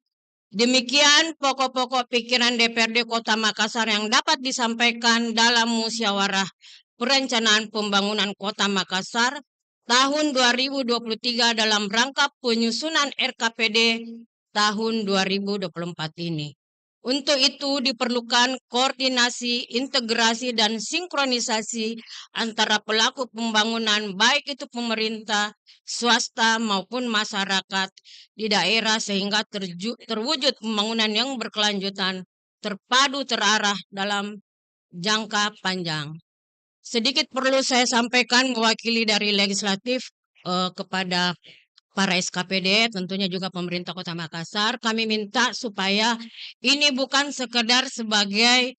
demikian pokok-pokok pikiran DPRD Kota Makassar yang dapat disampaikan dalam musyawarah perencanaan pembangunan Kota Makassar tahun 2023 dalam rangka penyusunan RKPD tahun 2024 ini. Untuk itu diperlukan koordinasi, integrasi, dan sinkronisasi antara pelaku pembangunan baik itu pemerintah, swasta maupun masyarakat di daerah sehingga terwujud pembangunan yang berkelanjutan, terpadu, terarah dalam jangka panjang. Sedikit perlu saya sampaikan mewakili dari legislatif kepada para SKPD, tentunya juga pemerintah Kota Makassar, kami minta supaya ini bukan sekedar sebagai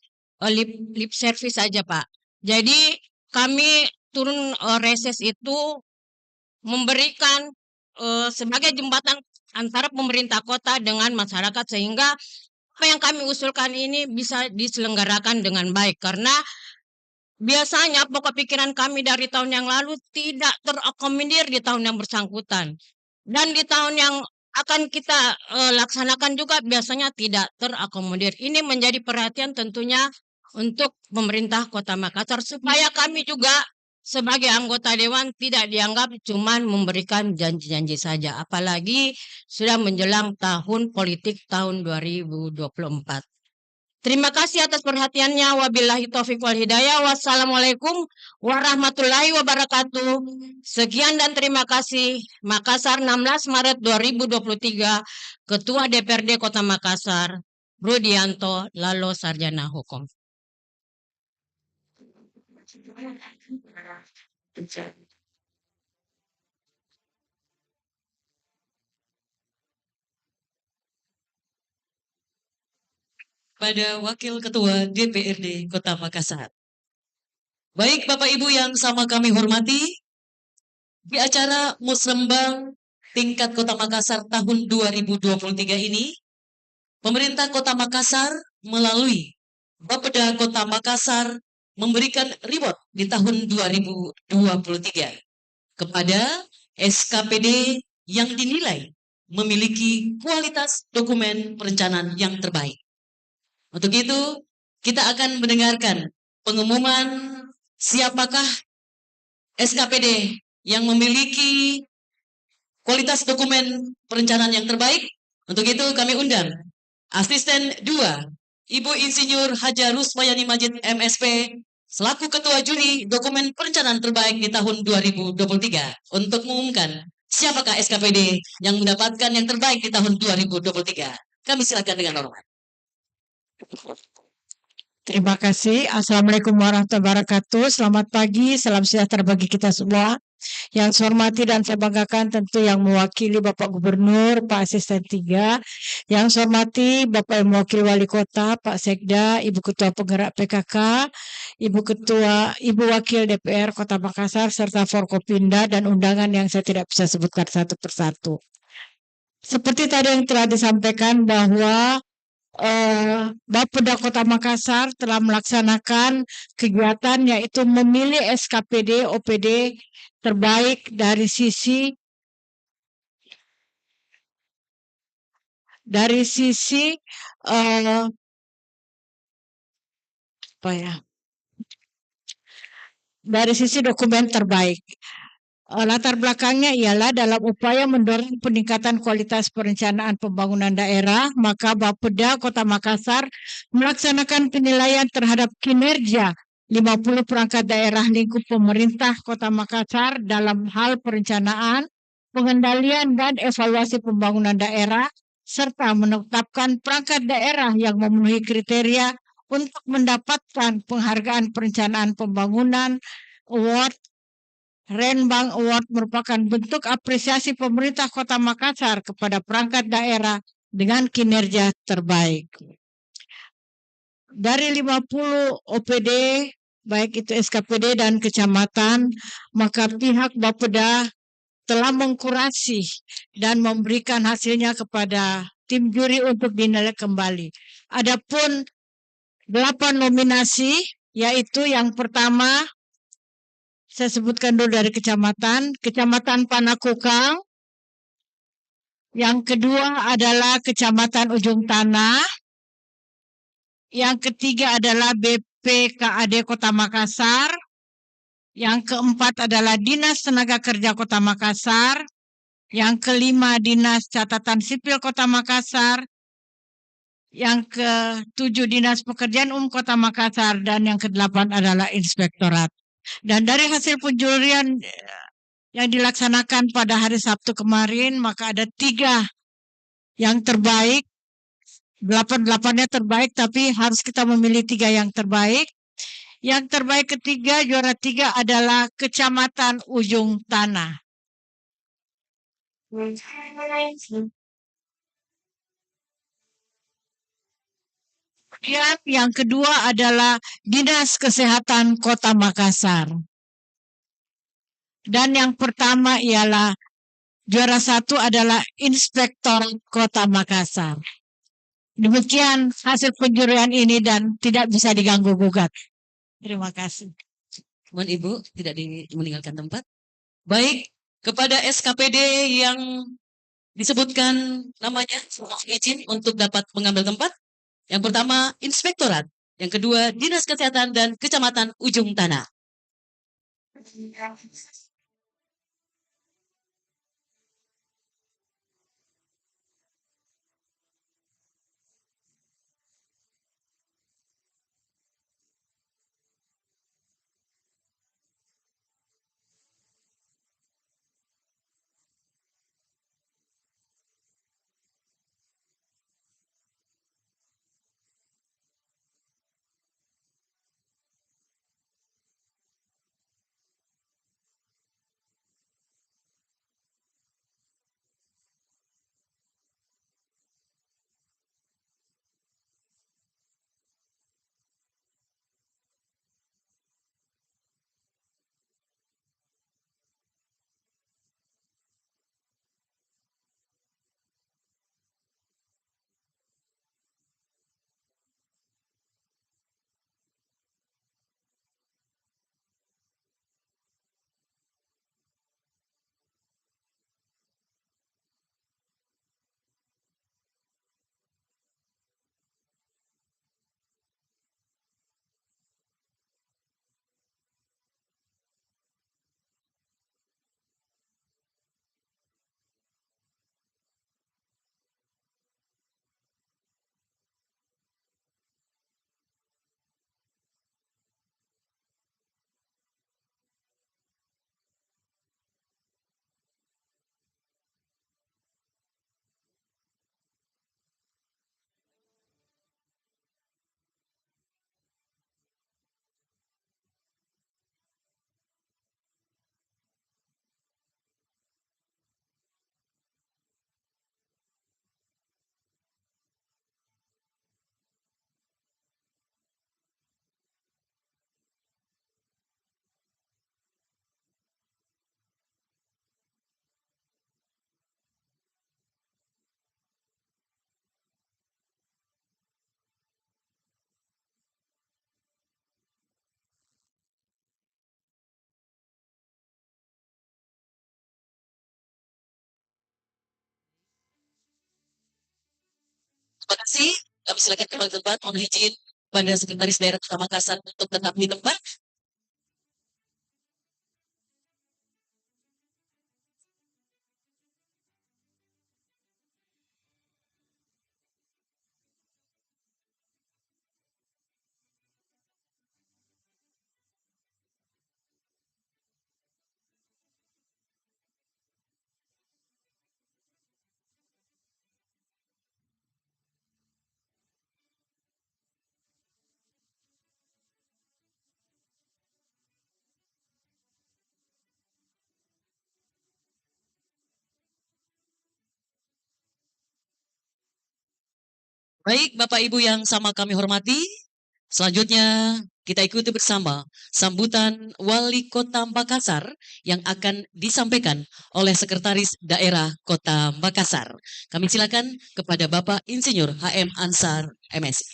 lip service saja, Pak. Jadi kami turun reses itu memberikan sebagai jembatan antara pemerintah kota dengan masyarakat sehingga apa yang kami usulkan ini bisa diselenggarakan dengan baik karena biasanya pokok pikiran kami dari tahun yang lalu tidak terakomodir di tahun yang bersangkutan. Dan di tahun yang akan kita laksanakan juga biasanya tidak terakomodir. Ini menjadi perhatian tentunya untuk pemerintah Kota Makassar supaya kami juga sebagai anggota dewan tidak dianggap cuma memberikan janji-janji saja. Apalagi sudah menjelang tahun politik tahun 2024. Terima kasih atas perhatiannya. Wabillahi taufiq wal hidayah. Wassalamualaikum warahmatullahi wabarakatuh. Sekian dan terima kasih. Makassar 16 Maret 2023. Ketua DPRD Kota Makassar, Rudianto Lalo Sarjana Hukum. Pada Wakil Ketua DPRD Kota Makassar. Baik Bapak Ibu yang sama kami hormati, di acara Musrembang tingkat Kota Makassar tahun 2023 ini, pemerintah Kota Makassar melalui Bapeda Kota Makassar memberikan reward di tahun 2023 kepada SKPD yang dinilai memiliki kualitas dokumen perencanaan yang terbaik. Untuk itu, kita akan mendengarkan pengumuman siapakah SKPD yang memiliki kualitas dokumen perencanaan yang terbaik. Untuk itu kami undang Asisten 2, Ibu Insinyur Haja Rusmayani Majid MSP, selaku Ketua Juri Dokumen Perencanaan Terbaik di tahun 2023 untuk mengumumkan siapakah SKPD yang mendapatkan yang terbaik di tahun 2023. Kami silakan dengan hormat. Terima kasih. Assalamualaikum warahmatullahi wabarakatuh. Selamat pagi, salam sejahtera bagi kita semua. Yang saya hormati dan saya banggakan tentu yang mewakili Bapak Gubernur, Pak Asisten 3. Yang saya hormati Bapak yang mewakili Wali Kota, Pak Sekda, Ibu Ketua Penggerak PKK, Ibu Wakil DPR Kota Makassar, serta Forkopimda dan undangan yang saya tidak bisa sebutkan satu persatu. Seperti tadi yang telah disampaikan bahwa Bapeda Kota Makassar telah melaksanakan kegiatan yaitu memilih SKPD OPD terbaik dari sisi dari sisi dokumen terbaik. Latar belakangnya ialah dalam upaya mendorong peningkatan kualitas perencanaan pembangunan daerah, maka Bapeda Kota Makassar melaksanakan penilaian terhadap kinerja 50 perangkat daerah lingkup pemerintah Kota Makassar dalam hal perencanaan, pengendalian dan evaluasi pembangunan daerah, serta menetapkan perangkat daerah yang memenuhi kriteria untuk mendapatkan penghargaan perencanaan pembangunan award. Renbang Award merupakan bentuk apresiasi pemerintah Kota Makassar kepada perangkat daerah dengan kinerja terbaik. Dari 50 OPD, baik itu SKPD dan kecamatan, maka pihak Bapeda telah mengkurasi dan memberikan hasilnya kepada tim juri untuk dinilai kembali. Adapun 8 nominasi, yaitu yang pertama, saya sebutkan dulu dari Kecamatan Panakukang. Yang kedua adalah Kecamatan Ujung Tanah. Yang ketiga adalah BPKAD Kota Makassar. Yang keempat adalah Dinas Tenaga Kerja Kota Makassar. Yang kelima Dinas Catatan Sipil Kota Makassar. Yang ketujuh Dinas Pekerjaan Umum Kota Makassar. Dan yang kedelapan adalah Inspektorat. Dan dari hasil penjurian yang dilaksanakan pada hari Sabtu kemarin, maka ada 3 yang terbaik. 8-8-nya terbaik, tapi harus kita memilih 3 yang terbaik. Yang terbaik ketiga, juara 3 adalah Kecamatan Ujung Tanah. Kemudian yang kedua adalah Dinas Kesehatan Kota Makassar. Dan yang pertama ialah juara 1 adalah Inspektorat Kota Makassar. Demikian hasil penjurian ini dan tidak bisa diganggu gugat. Terima kasih. Mohon Ibu tidak meninggalkan tempat. Baik, kepada SKPD yang disebutkan namanya, izin untuk dapat mengambil tempat. Yang pertama, Inspektorat. Yang kedua, Dinas Kesehatan dan Kecamatan Ujung Tanah. Terima kasih. Kami silakan kembali ke tempat. Mohon izin pada Sekretaris Daerah Kota Makassar untuk tetap di tempat. Baik, Bapak Ibu yang sama kami hormati, selanjutnya kita ikuti bersama sambutan Wali Kota Makassar yang akan disampaikan oleh Sekretaris Daerah Kota Makassar. Kami silakan kepada Bapak Insinyur HM Ansar MS.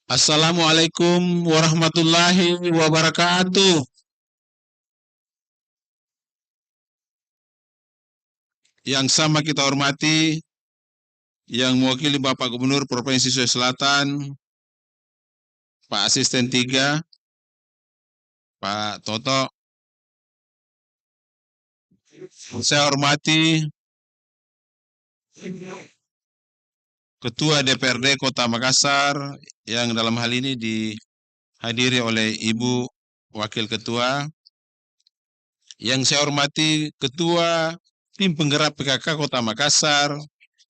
Assalamualaikum warahmatullahi wabarakatuh. Yang sama kita hormati, yang mewakili Bapak Gubernur Provinsi Sulawesi Selatan, Pak Asisten 3, Pak Toto. Saya hormati Ketua DPRD Kota Makassar yang dalam hal ini dihadiri oleh Ibu Wakil Ketua. Yang saya hormati Ketua Tim Penggerak PKK Kota Makassar,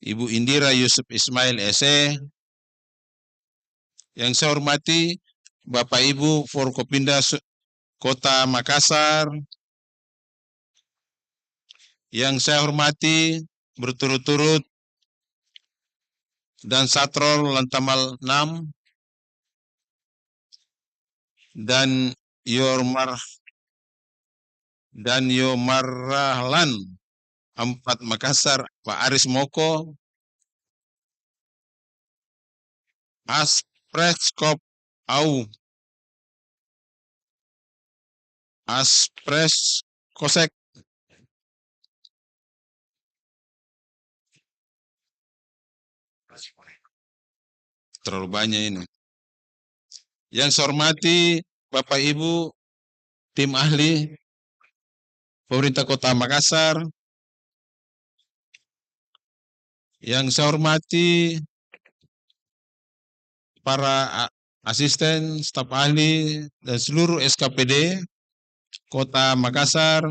Ibu Indira Yusuf Ismail SE. Yang saya hormati Bapak Ibu Forkopimda Kota Makassar. Yang saya hormati berturut-turut dan Satrol Lantamal 6 dan Yomarahlan 4 Makassar, Pak Aris Moko, Aspreskop Au, Aspres Kosek, terlalu banyak ini. Yang saya hormati Bapak Ibu tim ahli pemerintah Kota Makassar. Yang saya hormati para asisten, staf ahli, dan seluruh SKPD Kota Makassar.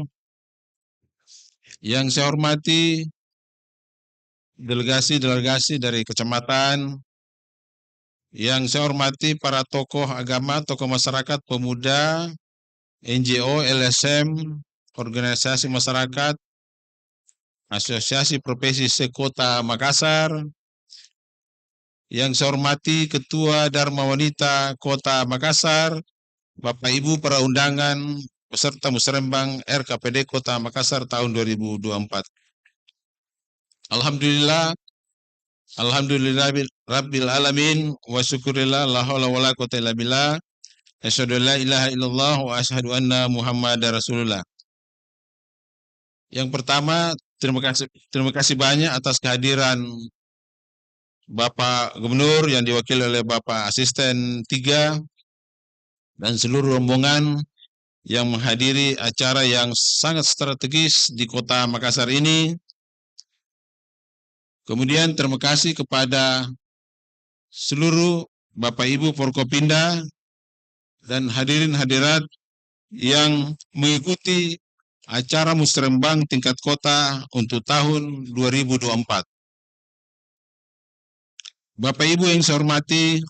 Yang saya hormati delegasi-delegasi dari kecamatan. Yang saya hormati para tokoh agama, tokoh masyarakat, pemuda, NGO, LSM, organisasi masyarakat, asosiasi profesi se-Kota Makassar. Yang saya hormati Ketua Dharma Wanita Kota Makassar, Bapak Ibu para undangan, peserta musrembang RKPD Kota Makassar tahun 2024. Alhamdulillah Rabbil Alamin wa syukurillah la haula wa la quwwata illa billah. Asyhadu an la ilaha illallah wa asyhadu anna Muhammadar Rasulullah. Yang pertama, terima kasih banyak atas kehadiran Bapak Gubernur yang diwakili oleh Bapak Asisten 3 dan seluruh rombongan yang menghadiri acara yang sangat strategis di Kota Makassar ini. Kemudian terima kasih kepada seluruh Bapak Ibu Forkopimda dan hadirin hadirat yang mengikuti acara musrembang tingkat kota untuk tahun 2024. Bapak Ibu yang saya hormati,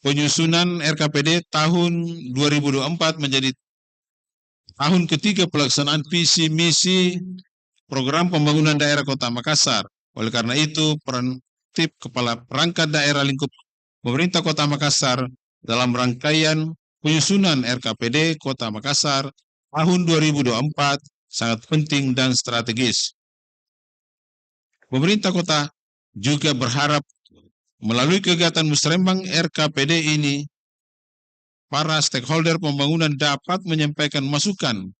penyusunan RKPD tahun 2024 menjadi tahun ketiga pelaksanaan visi misi program pembangunan daerah Kota Makassar. Oleh karena itu, peran aktif Kepala Perangkat Daerah Lingkup Pemerintah Kota Makassar dalam rangkaian penyusunan RKPD Kota Makassar tahun 2024 sangat penting dan strategis. Pemerintah kota juga berharap melalui kegiatan musrembang RKPD ini para stakeholder pembangunan dapat menyampaikan masukan,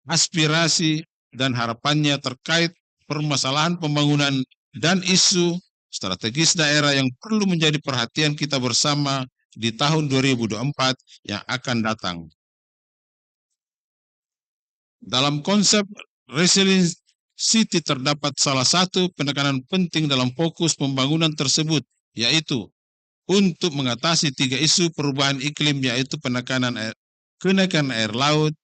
aspirasi, dan harapannya terkait permasalahan pembangunan dan isu strategis daerah yang perlu menjadi perhatian kita bersama di tahun 2024 yang akan datang. Dalam konsep Resilient City terdapat salah satu penekanan penting dalam fokus pembangunan tersebut, yaitu untuk mengatasi 3 isu perubahan iklim, yaitu kenaikan air laut,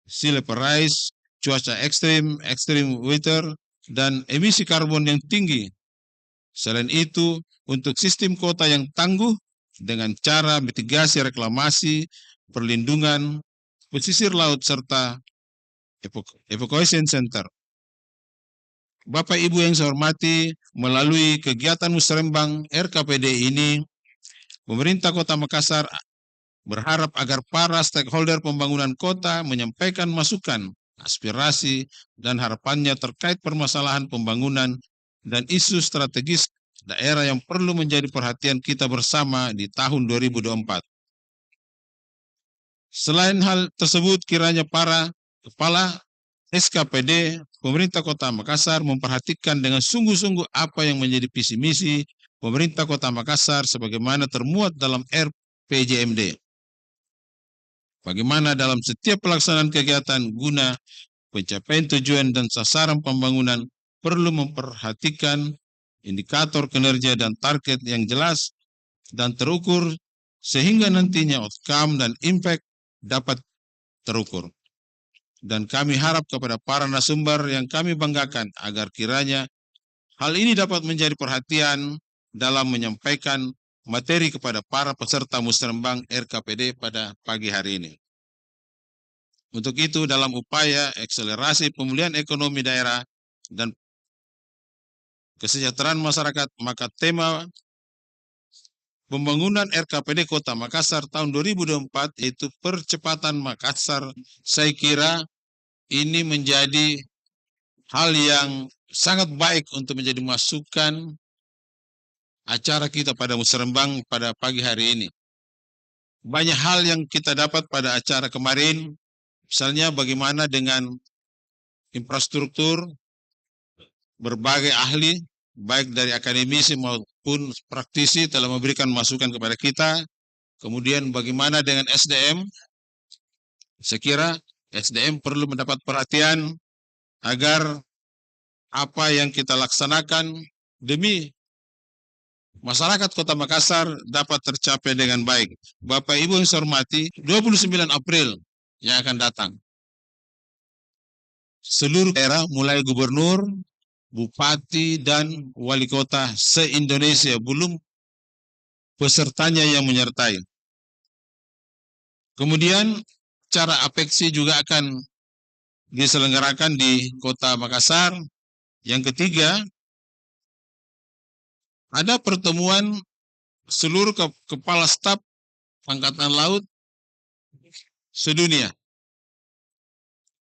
sea level rise, cuaca ekstrim, extreme weather, dan emisi karbon yang tinggi. Selain itu, untuk sistem kota yang tangguh dengan cara mitigasi reklamasi, perlindungan pesisir laut, serta evacuation center. Bapak Ibu yang saya hormati, melalui kegiatan Musrembang RKPD ini, pemerintah Kota Makassar berharap agar para stakeholder pembangunan kota menyampaikan masukan, aspirasi, dan harapannya terkait permasalahan pembangunan dan isu strategis daerah yang perlu menjadi perhatian kita bersama di tahun 2024. Selain hal tersebut, kiranya para kepala SKPD pemerintah Kota Makassar memperhatikan dengan sungguh-sungguh apa yang menjadi visi misi pemerintah Kota Makassar sebagaimana termuat dalam RPJMD. Bagaimana dalam setiap pelaksanaan kegiatan guna pencapaian tujuan dan sasaran pembangunan perlu memperhatikan indikator kinerja dan target yang jelas dan terukur sehingga nantinya outcome dan impact dapat terukur. Dan kami harap kepada para narasumber yang kami banggakan agar kiranya hal ini dapat menjadi perhatian dalam menyampaikan materi kepada para peserta Musrembang RKPD pada pagi hari ini. Untuk itu, dalam upaya akselerasi pemulihan ekonomi daerah dan kesejahteraan masyarakat, maka tema pembangunan RKPD Kota Makassar tahun 2024 yaitu percepatan Makassar, saya kira ini menjadi hal yang sangat baik untuk menjadi masukan acara kita pada Musrembang pada pagi hari ini. Banyak hal yang kita dapat pada acara kemarin, misalnya bagaimana dengan infrastruktur, berbagai ahli, baik dari akademisi maupun praktisi telah memberikan masukan kepada kita. Kemudian bagaimana dengan SDM, saya kira SDM perlu mendapat perhatian agar apa yang kita laksanakan demi masyarakat Kota Makassar dapat tercapai dengan baik. Bapak Ibu yang saya hormati, 29 April yang akan datang, seluruh daerah mulai gubernur, bupati, dan wali kota se-Indonesia, belum pesertanya yang menyertai. Kemudian acara apeksi juga akan diselenggarakan di Kota Makassar. Yang ketiga, ada pertemuan seluruh kepala staf Angkatan Laut sedunia.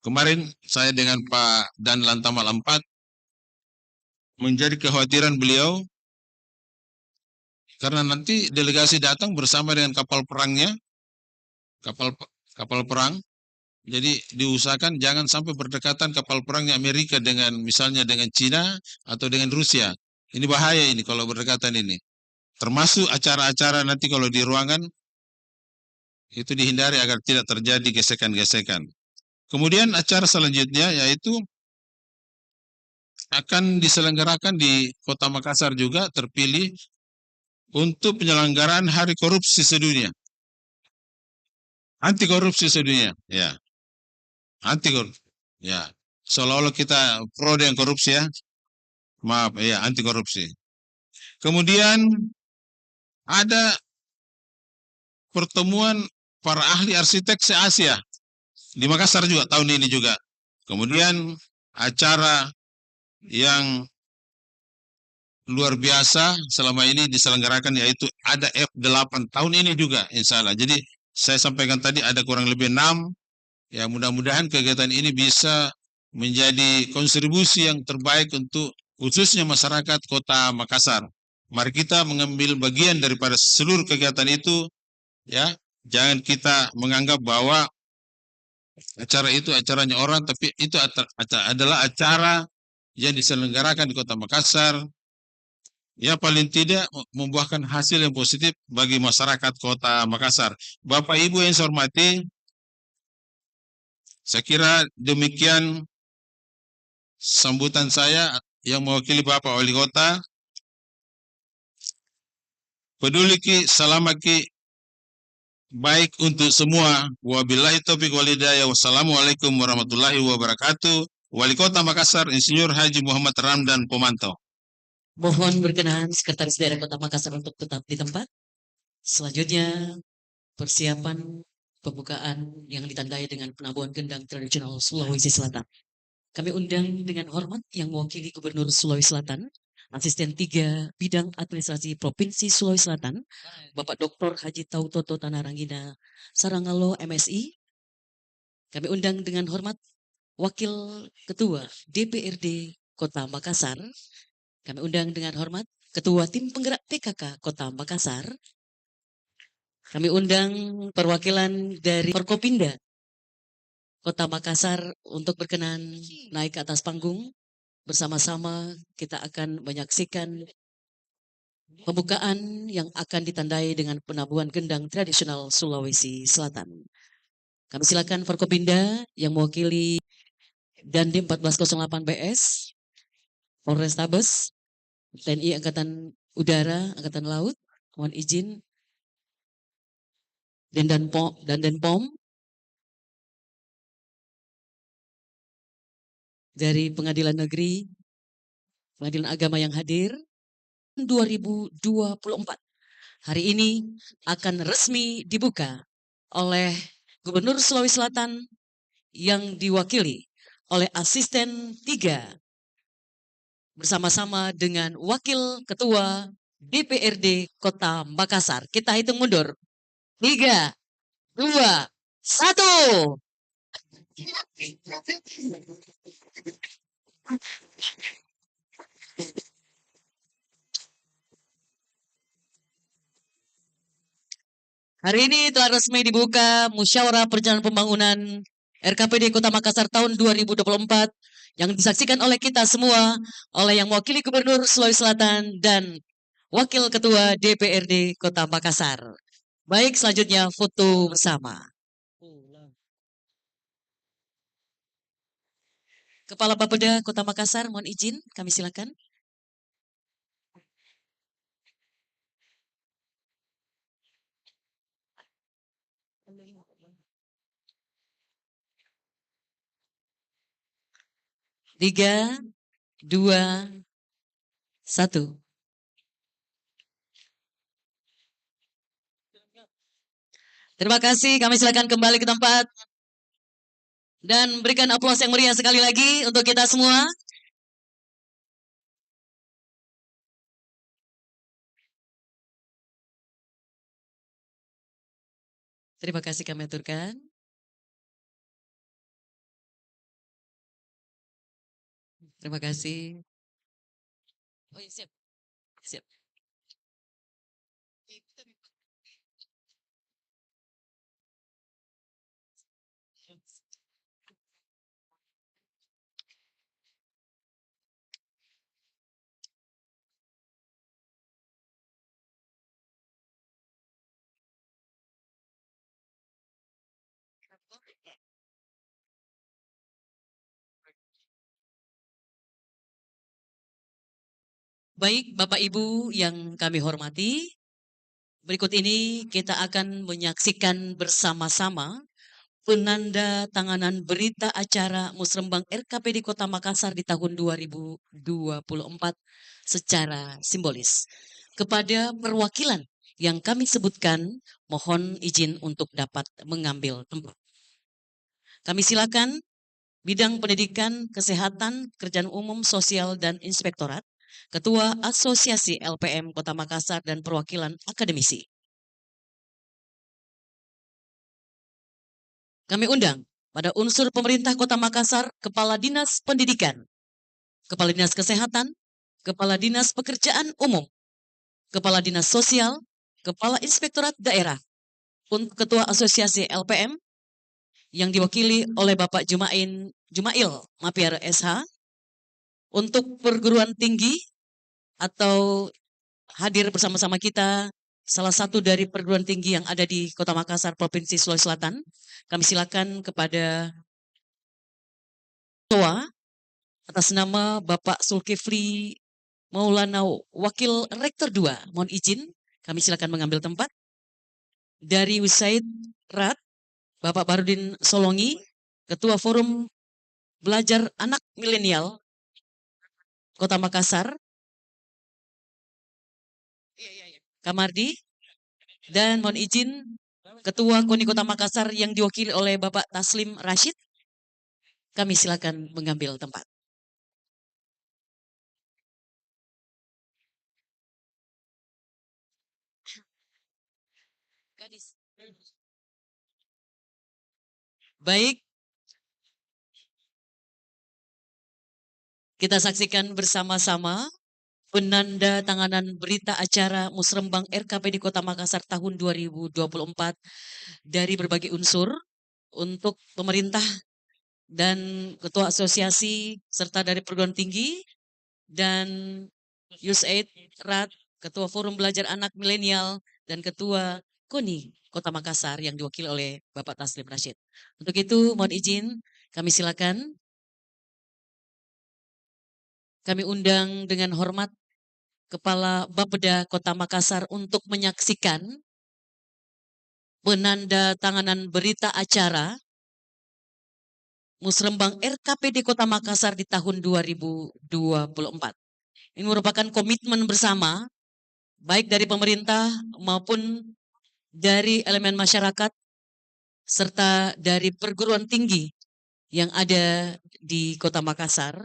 Kemarin saya dengan Pak Dan Lantamal 4 menjadi kekhawatiran beliau karena nanti delegasi datang bersama dengan kapal perangnya, kapal perang. Jadi diusahakan jangan sampai berdekatan kapal perangnya Amerika dengan misalnya dengan Cina atau dengan Rusia. Ini bahaya ini kalau berdekatan ini. Termasuk acara-acara nanti kalau di ruangan itu dihindari agar tidak terjadi gesekan-gesekan. Kemudian acara selanjutnya yaitu akan diselenggarakan di Kota Makassar juga terpilih untuk penyelenggaraan Hari Korupsi Sedunia. Anti korupsi sedunia, ya. Anti korupsi, ya. Seolah-olah kita pro dengan korupsi ya. Maaf, ya, anti korupsi. Kemudian ada pertemuan para ahli arsitek se-Asia di Makassar juga tahun ini juga. Kemudian acara yang luar biasa selama ini diselenggarakan yaitu ada F8 tahun ini juga insya Allah. Jadi saya sampaikan tadi ada kurang lebih 6. Ya, mudah-mudahan kegiatan ini bisa menjadi kontribusi yang terbaik untuk khususnya masyarakat Kota Makassar. Mari kita mengambil bagian daripada seluruh kegiatan itu, ya, Jangan kita menganggap bahwa acara itu acaranya orang, tapi itu adalah acara yang diselenggarakan di Kota Makassar, ya paling tidak membuahkan hasil yang positif bagi masyarakat Kota Makassar. Bapak Ibu yang saya hormati, saya kira demikian sambutan saya yang mewakili Bapak Wali Kota. Peduli ki, selamat ki, baik untuk semua. Wabillahi taufiq wal hidayah. Wassalamualaikum warahmatullahi wabarakatuh. Wali Kota Makassar, Insinyur Haji Muhammad Ramdan Pomanto. Mohon berkenan Sekretaris Daerah Kota Makassar untuk tetap di tempat. Selanjutnya, persiapan pembukaan yang ditandai dengan penabuhan gendang tradisional Sulawesi Selatan. Kami undang dengan hormat yang mewakili Gubernur Sulawesi Selatan, Asisten 3 Bidang Administrasi Provinsi Sulawesi Selatan, Bapak Dr. Haji Tautoto Tanarangina Sarangalo MSI. Kami undang dengan hormat Wakil Ketua DPRD Kota Makassar. Kami undang dengan hormat Ketua Tim Penggerak PKK Kota Makassar. Kami undang perwakilan dari Forkopimda Kota Makassar untuk berkenan naik ke atas panggung. Bersama-sama kita akan menyaksikan pembukaan yang akan ditandai dengan penabuhan gendang tradisional Sulawesi Selatan. Kami silakan Forkopimda yang mewakili Dandim 1408 BS, Polrestabes, TNI Angkatan Udara, Angkatan Laut, mohon izin, dan Denpom, dari Pengadilan Negeri, Pengadilan Agama yang hadir, 2024. Hari ini akan resmi dibuka oleh Gubernur Sulawesi Selatan yang diwakili oleh Asisten 3 bersama-sama dengan Wakil Ketua DPRD Kota Makassar. Kita hitung mundur. 3, 2, 1. Hari ini telah resmi dibuka Musyawarah Perencanaan Pembangunan RKPD Kota Makassar tahun 2024 yang disaksikan oleh kita semua, oleh yang mewakili Gubernur Sulawesi Selatan dan Wakil Ketua DPRD Kota Makassar. Baik, selanjutnya foto bersama. Kepala Bapeda Kota Makassar, mohon izin, kami silakan. Tiga, 2, 1. Terima kasih, kami silakan kembali ke tempat. Dan berikan aplaus yang meriah sekali lagi untuk kita semua. Terima kasih kami aturkan. Terima kasih. Oh iya, siap. Siap. Baik, Bapak Ibu yang kami hormati, berikut ini kita akan menyaksikan bersama-sama penanda tanganan berita acara Musrembang RKPD Kota Makassar di tahun 2024 secara simbolis. Kepada perwakilan yang kami sebutkan, mohon izin untuk dapat mengambil tempat. Kami silakan Bidang Pendidikan, Kesehatan, Kerjaan Umum, Sosial, dan Inspektorat, Ketua Asosiasi LPM Kota Makassar, dan perwakilan akademisi. Kami undang pada unsur pemerintah Kota Makassar, Kepala Dinas Pendidikan, Kepala Dinas Kesehatan, Kepala Dinas Pekerjaan Umum, Kepala Dinas Sosial, Kepala Inspektorat Daerah, untuk Ketua Asosiasi LPM yang diwakili oleh Bapak Jumail Mapiar SH, untuk perguruan tinggi atau hadir bersama-sama kita salah satu dari perguruan tinggi yang ada di Kota Makassar, Provinsi Sulawesi Selatan. Kami silakan kepada Ketua atas nama Bapak Zulkifli Maulana, Wakil Rektor 2. Mohon izin, kami silakan mengambil tempat. Dari Wisaid Rat, Bapak Barudin Solongi, Ketua Forum Belajar Anak Milenial Kota Makassar, Kamardi, dan mohon izin Ketua KONI Kota Makassar yang diwakili oleh Bapak Taslim Rashid. Kami silakan mengambil tempat. Baik, kita saksikan bersama-sama penanda tanganan berita acara Musrembang RKPD Kota Makassar tahun 2024 dari berbagai unsur untuk pemerintah dan Ketua Asosiasi serta dari perguruan tinggi dan USAID, RAT, Ketua Forum Belajar Anak Milenial, dan Ketua KONI Kota Makassar yang diwakili oleh Bapak Taslim Rashid. Untuk itu mohon izin kami silakan. Kami undang dengan hormat Kepala Bapeda Kota Makassar untuk menyaksikan penanda tanganan berita acara Musrembang RKPD Kota Makassar di tahun 2024. Ini merupakan komitmen bersama, baik dari pemerintah maupun dari elemen masyarakat, serta dari perguruan tinggi yang ada di Kota Makassar,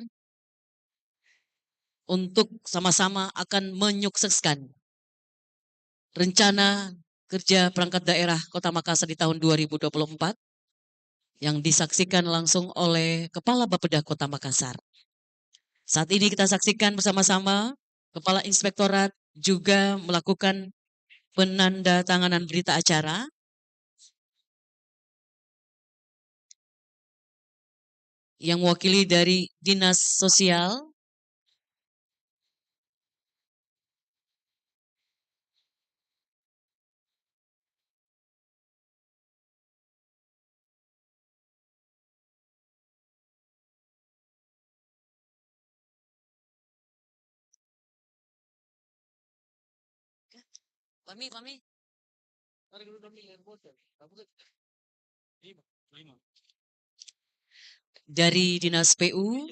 untuk sama-sama akan menyukseskan rencana kerja perangkat daerah Kota Makassar di tahun 2024 yang disaksikan langsung oleh Kepala Bapeda Kota Makassar. Saat ini kita saksikan bersama-sama Kepala Inspektorat juga melakukan penanda tanganan berita acara yang mewakili dari Dinas Sosial, dari Dinas PU,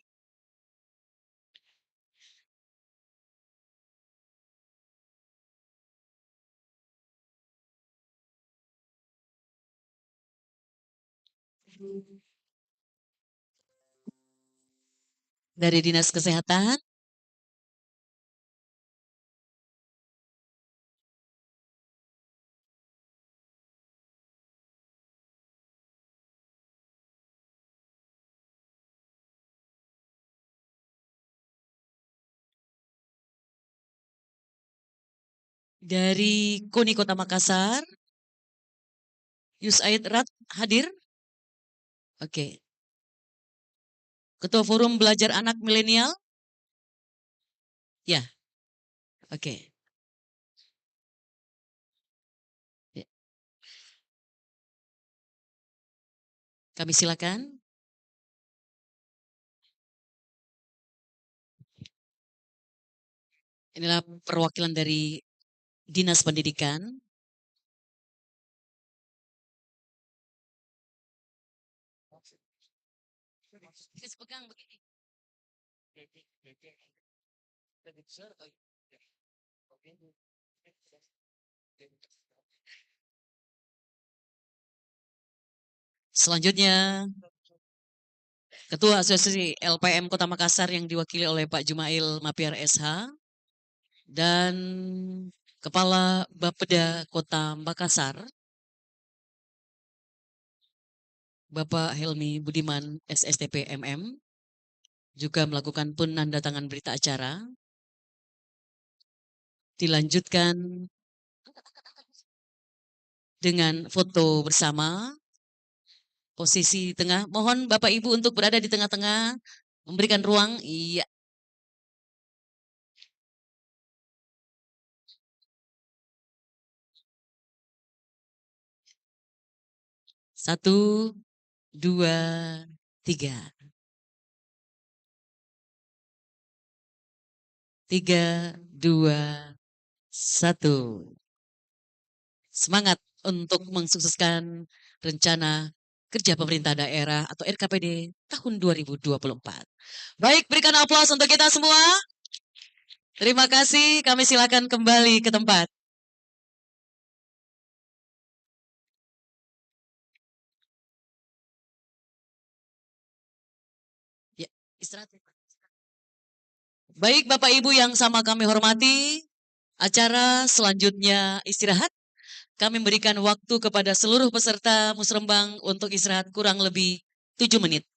dari Dinas Kesehatan, dari KONI Kota Makassar, USAID RAT hadir. Oke. Ketua Forum Belajar Anak Milenial? Ya. Oke. Ya. Kami silakan. Inilah perwakilan dari Dinas Pendidikan. Selanjutnya, Ketua Asosiasi LPM Kota Makassar yang diwakili oleh Pak Jumail Mapiar SH dan Kepala Bapeda Kota Makassar, Bapak Helmi Budiman SSTP MM, juga melakukan penandatangan berita acara. Dilanjutkan dengan foto bersama. Posisi tengah, mohon Bapak Ibu untuk berada di tengah-tengah, memberikan ruang. Iya. Satu, dua, tiga. Tiga, dua, satu. Semangat untuk mensukseskan rencana kerja pemerintah daerah atau RKPD tahun 2024. Baik, berikan aplaus untuk kita semua. Terima kasih, kami silakan kembali ke tempat. Ya, istirahat. Baik, Bapak Ibu yang sama kami hormati, acara selanjutnya istirahat. Kami memberikan waktu kepada seluruh peserta musrembang untuk istirahat kurang lebih 7 menit.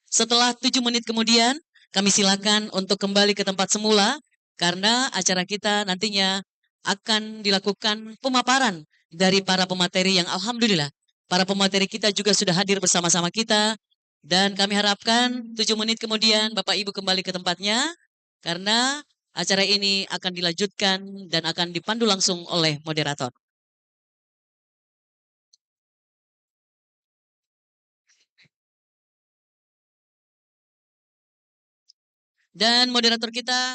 Setelah 7 menit kemudian, kami silakan untuk kembali ke tempat semula karena acara kita nantinya akan dilakukan pemaparan dari para pemateri yang alhamdulillah para pemateri kita juga sudah hadir bersama-sama kita dan kami harapkan 7 menit kemudian Bapak Ibu kembali ke tempatnya karena acara ini akan dilanjutkan dan akan dipandu langsung oleh moderator. Dan moderator kita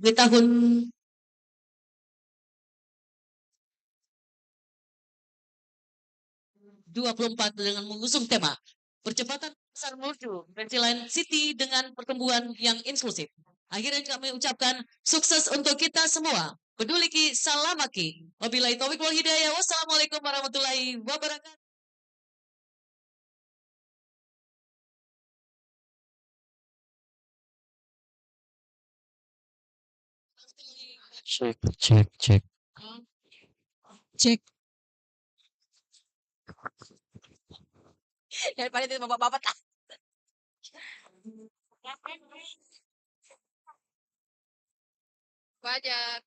di tahun 24 dengan mengusung tema percepatan pasar menuju Pensiline City dengan pertumbuhan yang inklusif. Akhirnya kami ucapkan sukses untuk kita semua. Peduliki salamaki. Wabillahi taufiq wal hidayah. Wassalamualaikum warahmatullahi wabarakatuh. Cek, cek, cek. Cek. Daripada itu bapak-bapak. Banyak.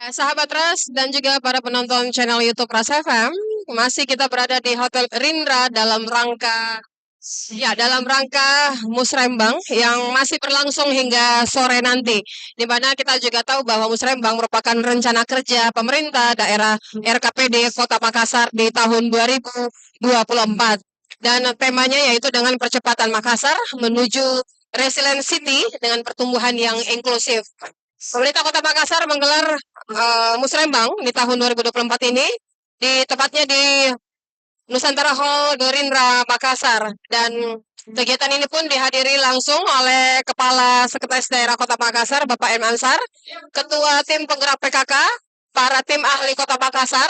Sahabat Ras dan juga para penonton channel YouTube Ras FM, masih kita berada di Hotel Rindra dalam rangka Musrembang yang masih berlangsung hingga sore nanti. Di mana kita juga tahu bahwa Musrembang merupakan rencana kerja pemerintah daerah RKPD Kota Makassar di tahun 2024. Dan temanya yaitu dengan percepatan Makassar menuju Resilient City dengan pertumbuhan yang inklusif. Pemerintah Kota Makassar menggelar Musrembang di tahun 2024 ini tepatnya di Nusantara Hall Gerindra Makassar dan kegiatan ini pun dihadiri langsung oleh Kepala Sekretaris Daerah Kota Makassar Bapak M. Ansar, Ketua Tim Penggerak PKK, para tim ahli Kota Makassar,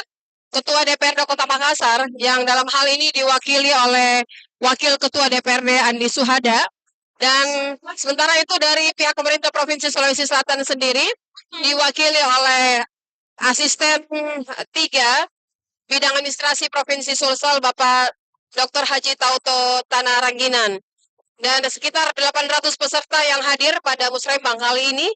Ketua DPRD Kota Makassar yang dalam hal ini diwakili oleh Wakil Ketua DPRD Andi Suhada dan sementara itu dari pihak pemerintah Provinsi Sulawesi Selatan sendiri diwakili oleh Asisten 3 Bidang Administrasi Provinsi Sulsel Bapak Dr. Haji Tauto Tanah Rangginan. Dan sekitar 800 peserta yang hadir pada Musrembang kali ini,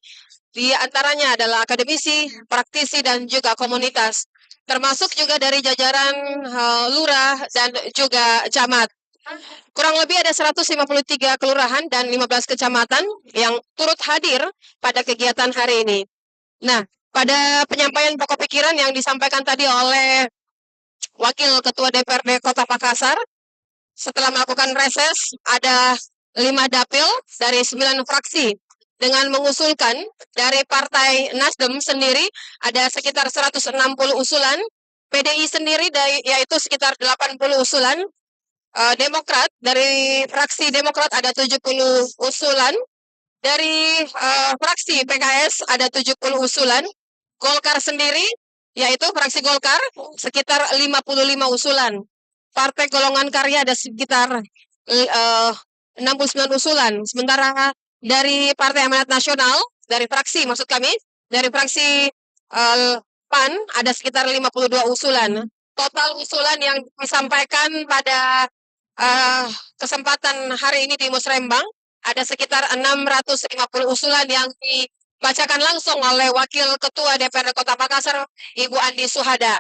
di antaranya adalah akademisi, praktisi, dan juga komunitas. Termasuk juga dari jajaran lurah dan juga camat. Kurang lebih ada 153 kelurahan dan 15 kecamatan yang turut hadir pada kegiatan hari ini. Nah, pada penyampaian pokok pikiran yang disampaikan tadi oleh Wakil Ketua DPRD Kota Makassar, setelah melakukan reses ada 5 dapil dari 9 fraksi dengan mengusulkan dari Partai Nasdem sendiri ada sekitar 160 usulan, PDI sendiri yaitu sekitar 80 usulan, Demokrat dari fraksi Demokrat ada 70 usulan, dari fraksi PKS ada 70 usulan, Golkar sendiri yaitu fraksi Golkar sekitar 55 usulan. Partai Golongan Karya ada sekitar 69 usulan. Sementara dari Partai Amanat Nasional, dari fraksi maksud kami, dari fraksi PAN ada sekitar 52 usulan. Total usulan yang disampaikan pada kesempatan hari ini di Musrembang ada sekitar 650 usulan yang dibacakan langsung oleh Wakil Ketua DPRD Kota Makassar, Ibu Andi Suhada.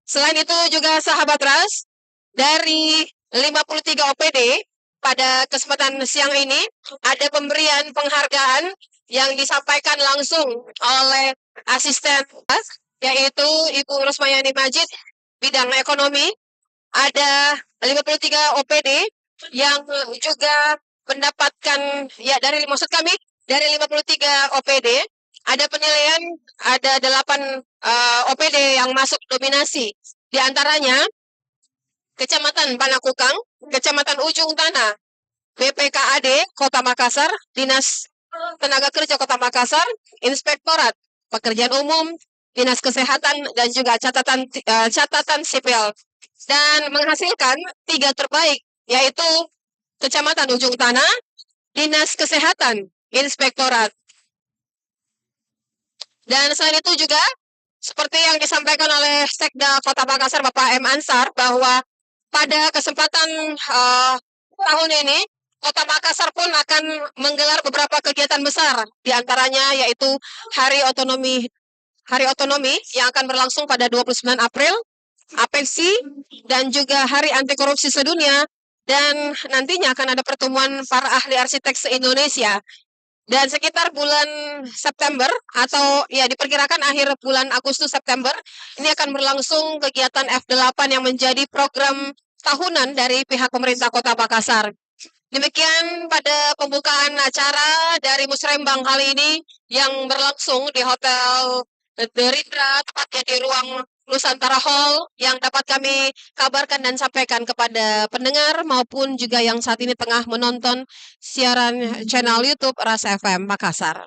Selain itu juga sahabat Ras, dari 53 OPD pada kesempatan siang ini ada pemberian penghargaan yang disampaikan langsung oleh asisten yaitu Ibu Rusmayani Majid bidang ekonomi. Ada 53 OPD yang juga mendapatkan dari 53 OPD ada penilaian ada 8 OPD yang masuk dominasi. Di antaranya Kecamatan Panakukang, Kecamatan Ujung Tanah, BPKAD Kota Makassar, Dinas Tenaga Kerja Kota Makassar, Inspektorat Pekerjaan Umum, Dinas Kesehatan dan juga catatan sipil, dan menghasilkan 3 terbaik yaitu Kecamatan Ujung Tanah, Dinas Kesehatan, Inspektorat. Dan selain itu juga seperti yang disampaikan oleh Sekda Kota Makassar Bapak M. Ansar bahwa pada kesempatan tahun ini Kota Makassar pun akan menggelar beberapa kegiatan besar, di antaranya yaitu Hari Otonomi yang akan berlangsung pada 29 April, APEKSI, dan juga Hari Anti Korupsi Sedunia, dan nantinya akan ada pertemuan para ahli arsitek se-Indonesia. Dan sekitar bulan September atau diperkirakan akhir bulan Agustus September ini akan berlangsung kegiatan F8 yang menjadi program tahunan dari pihak pemerintah Kota Makassar. Demikian pada pembukaan acara dari Musrembang kali ini yang berlangsung di Hotel The Rindra, tepatnya di ruang Nusantara Hall, yang dapat kami kabarkan dan sampaikan kepada pendengar maupun juga yang saat ini tengah menonton siaran channel YouTube Ras FM Makassar.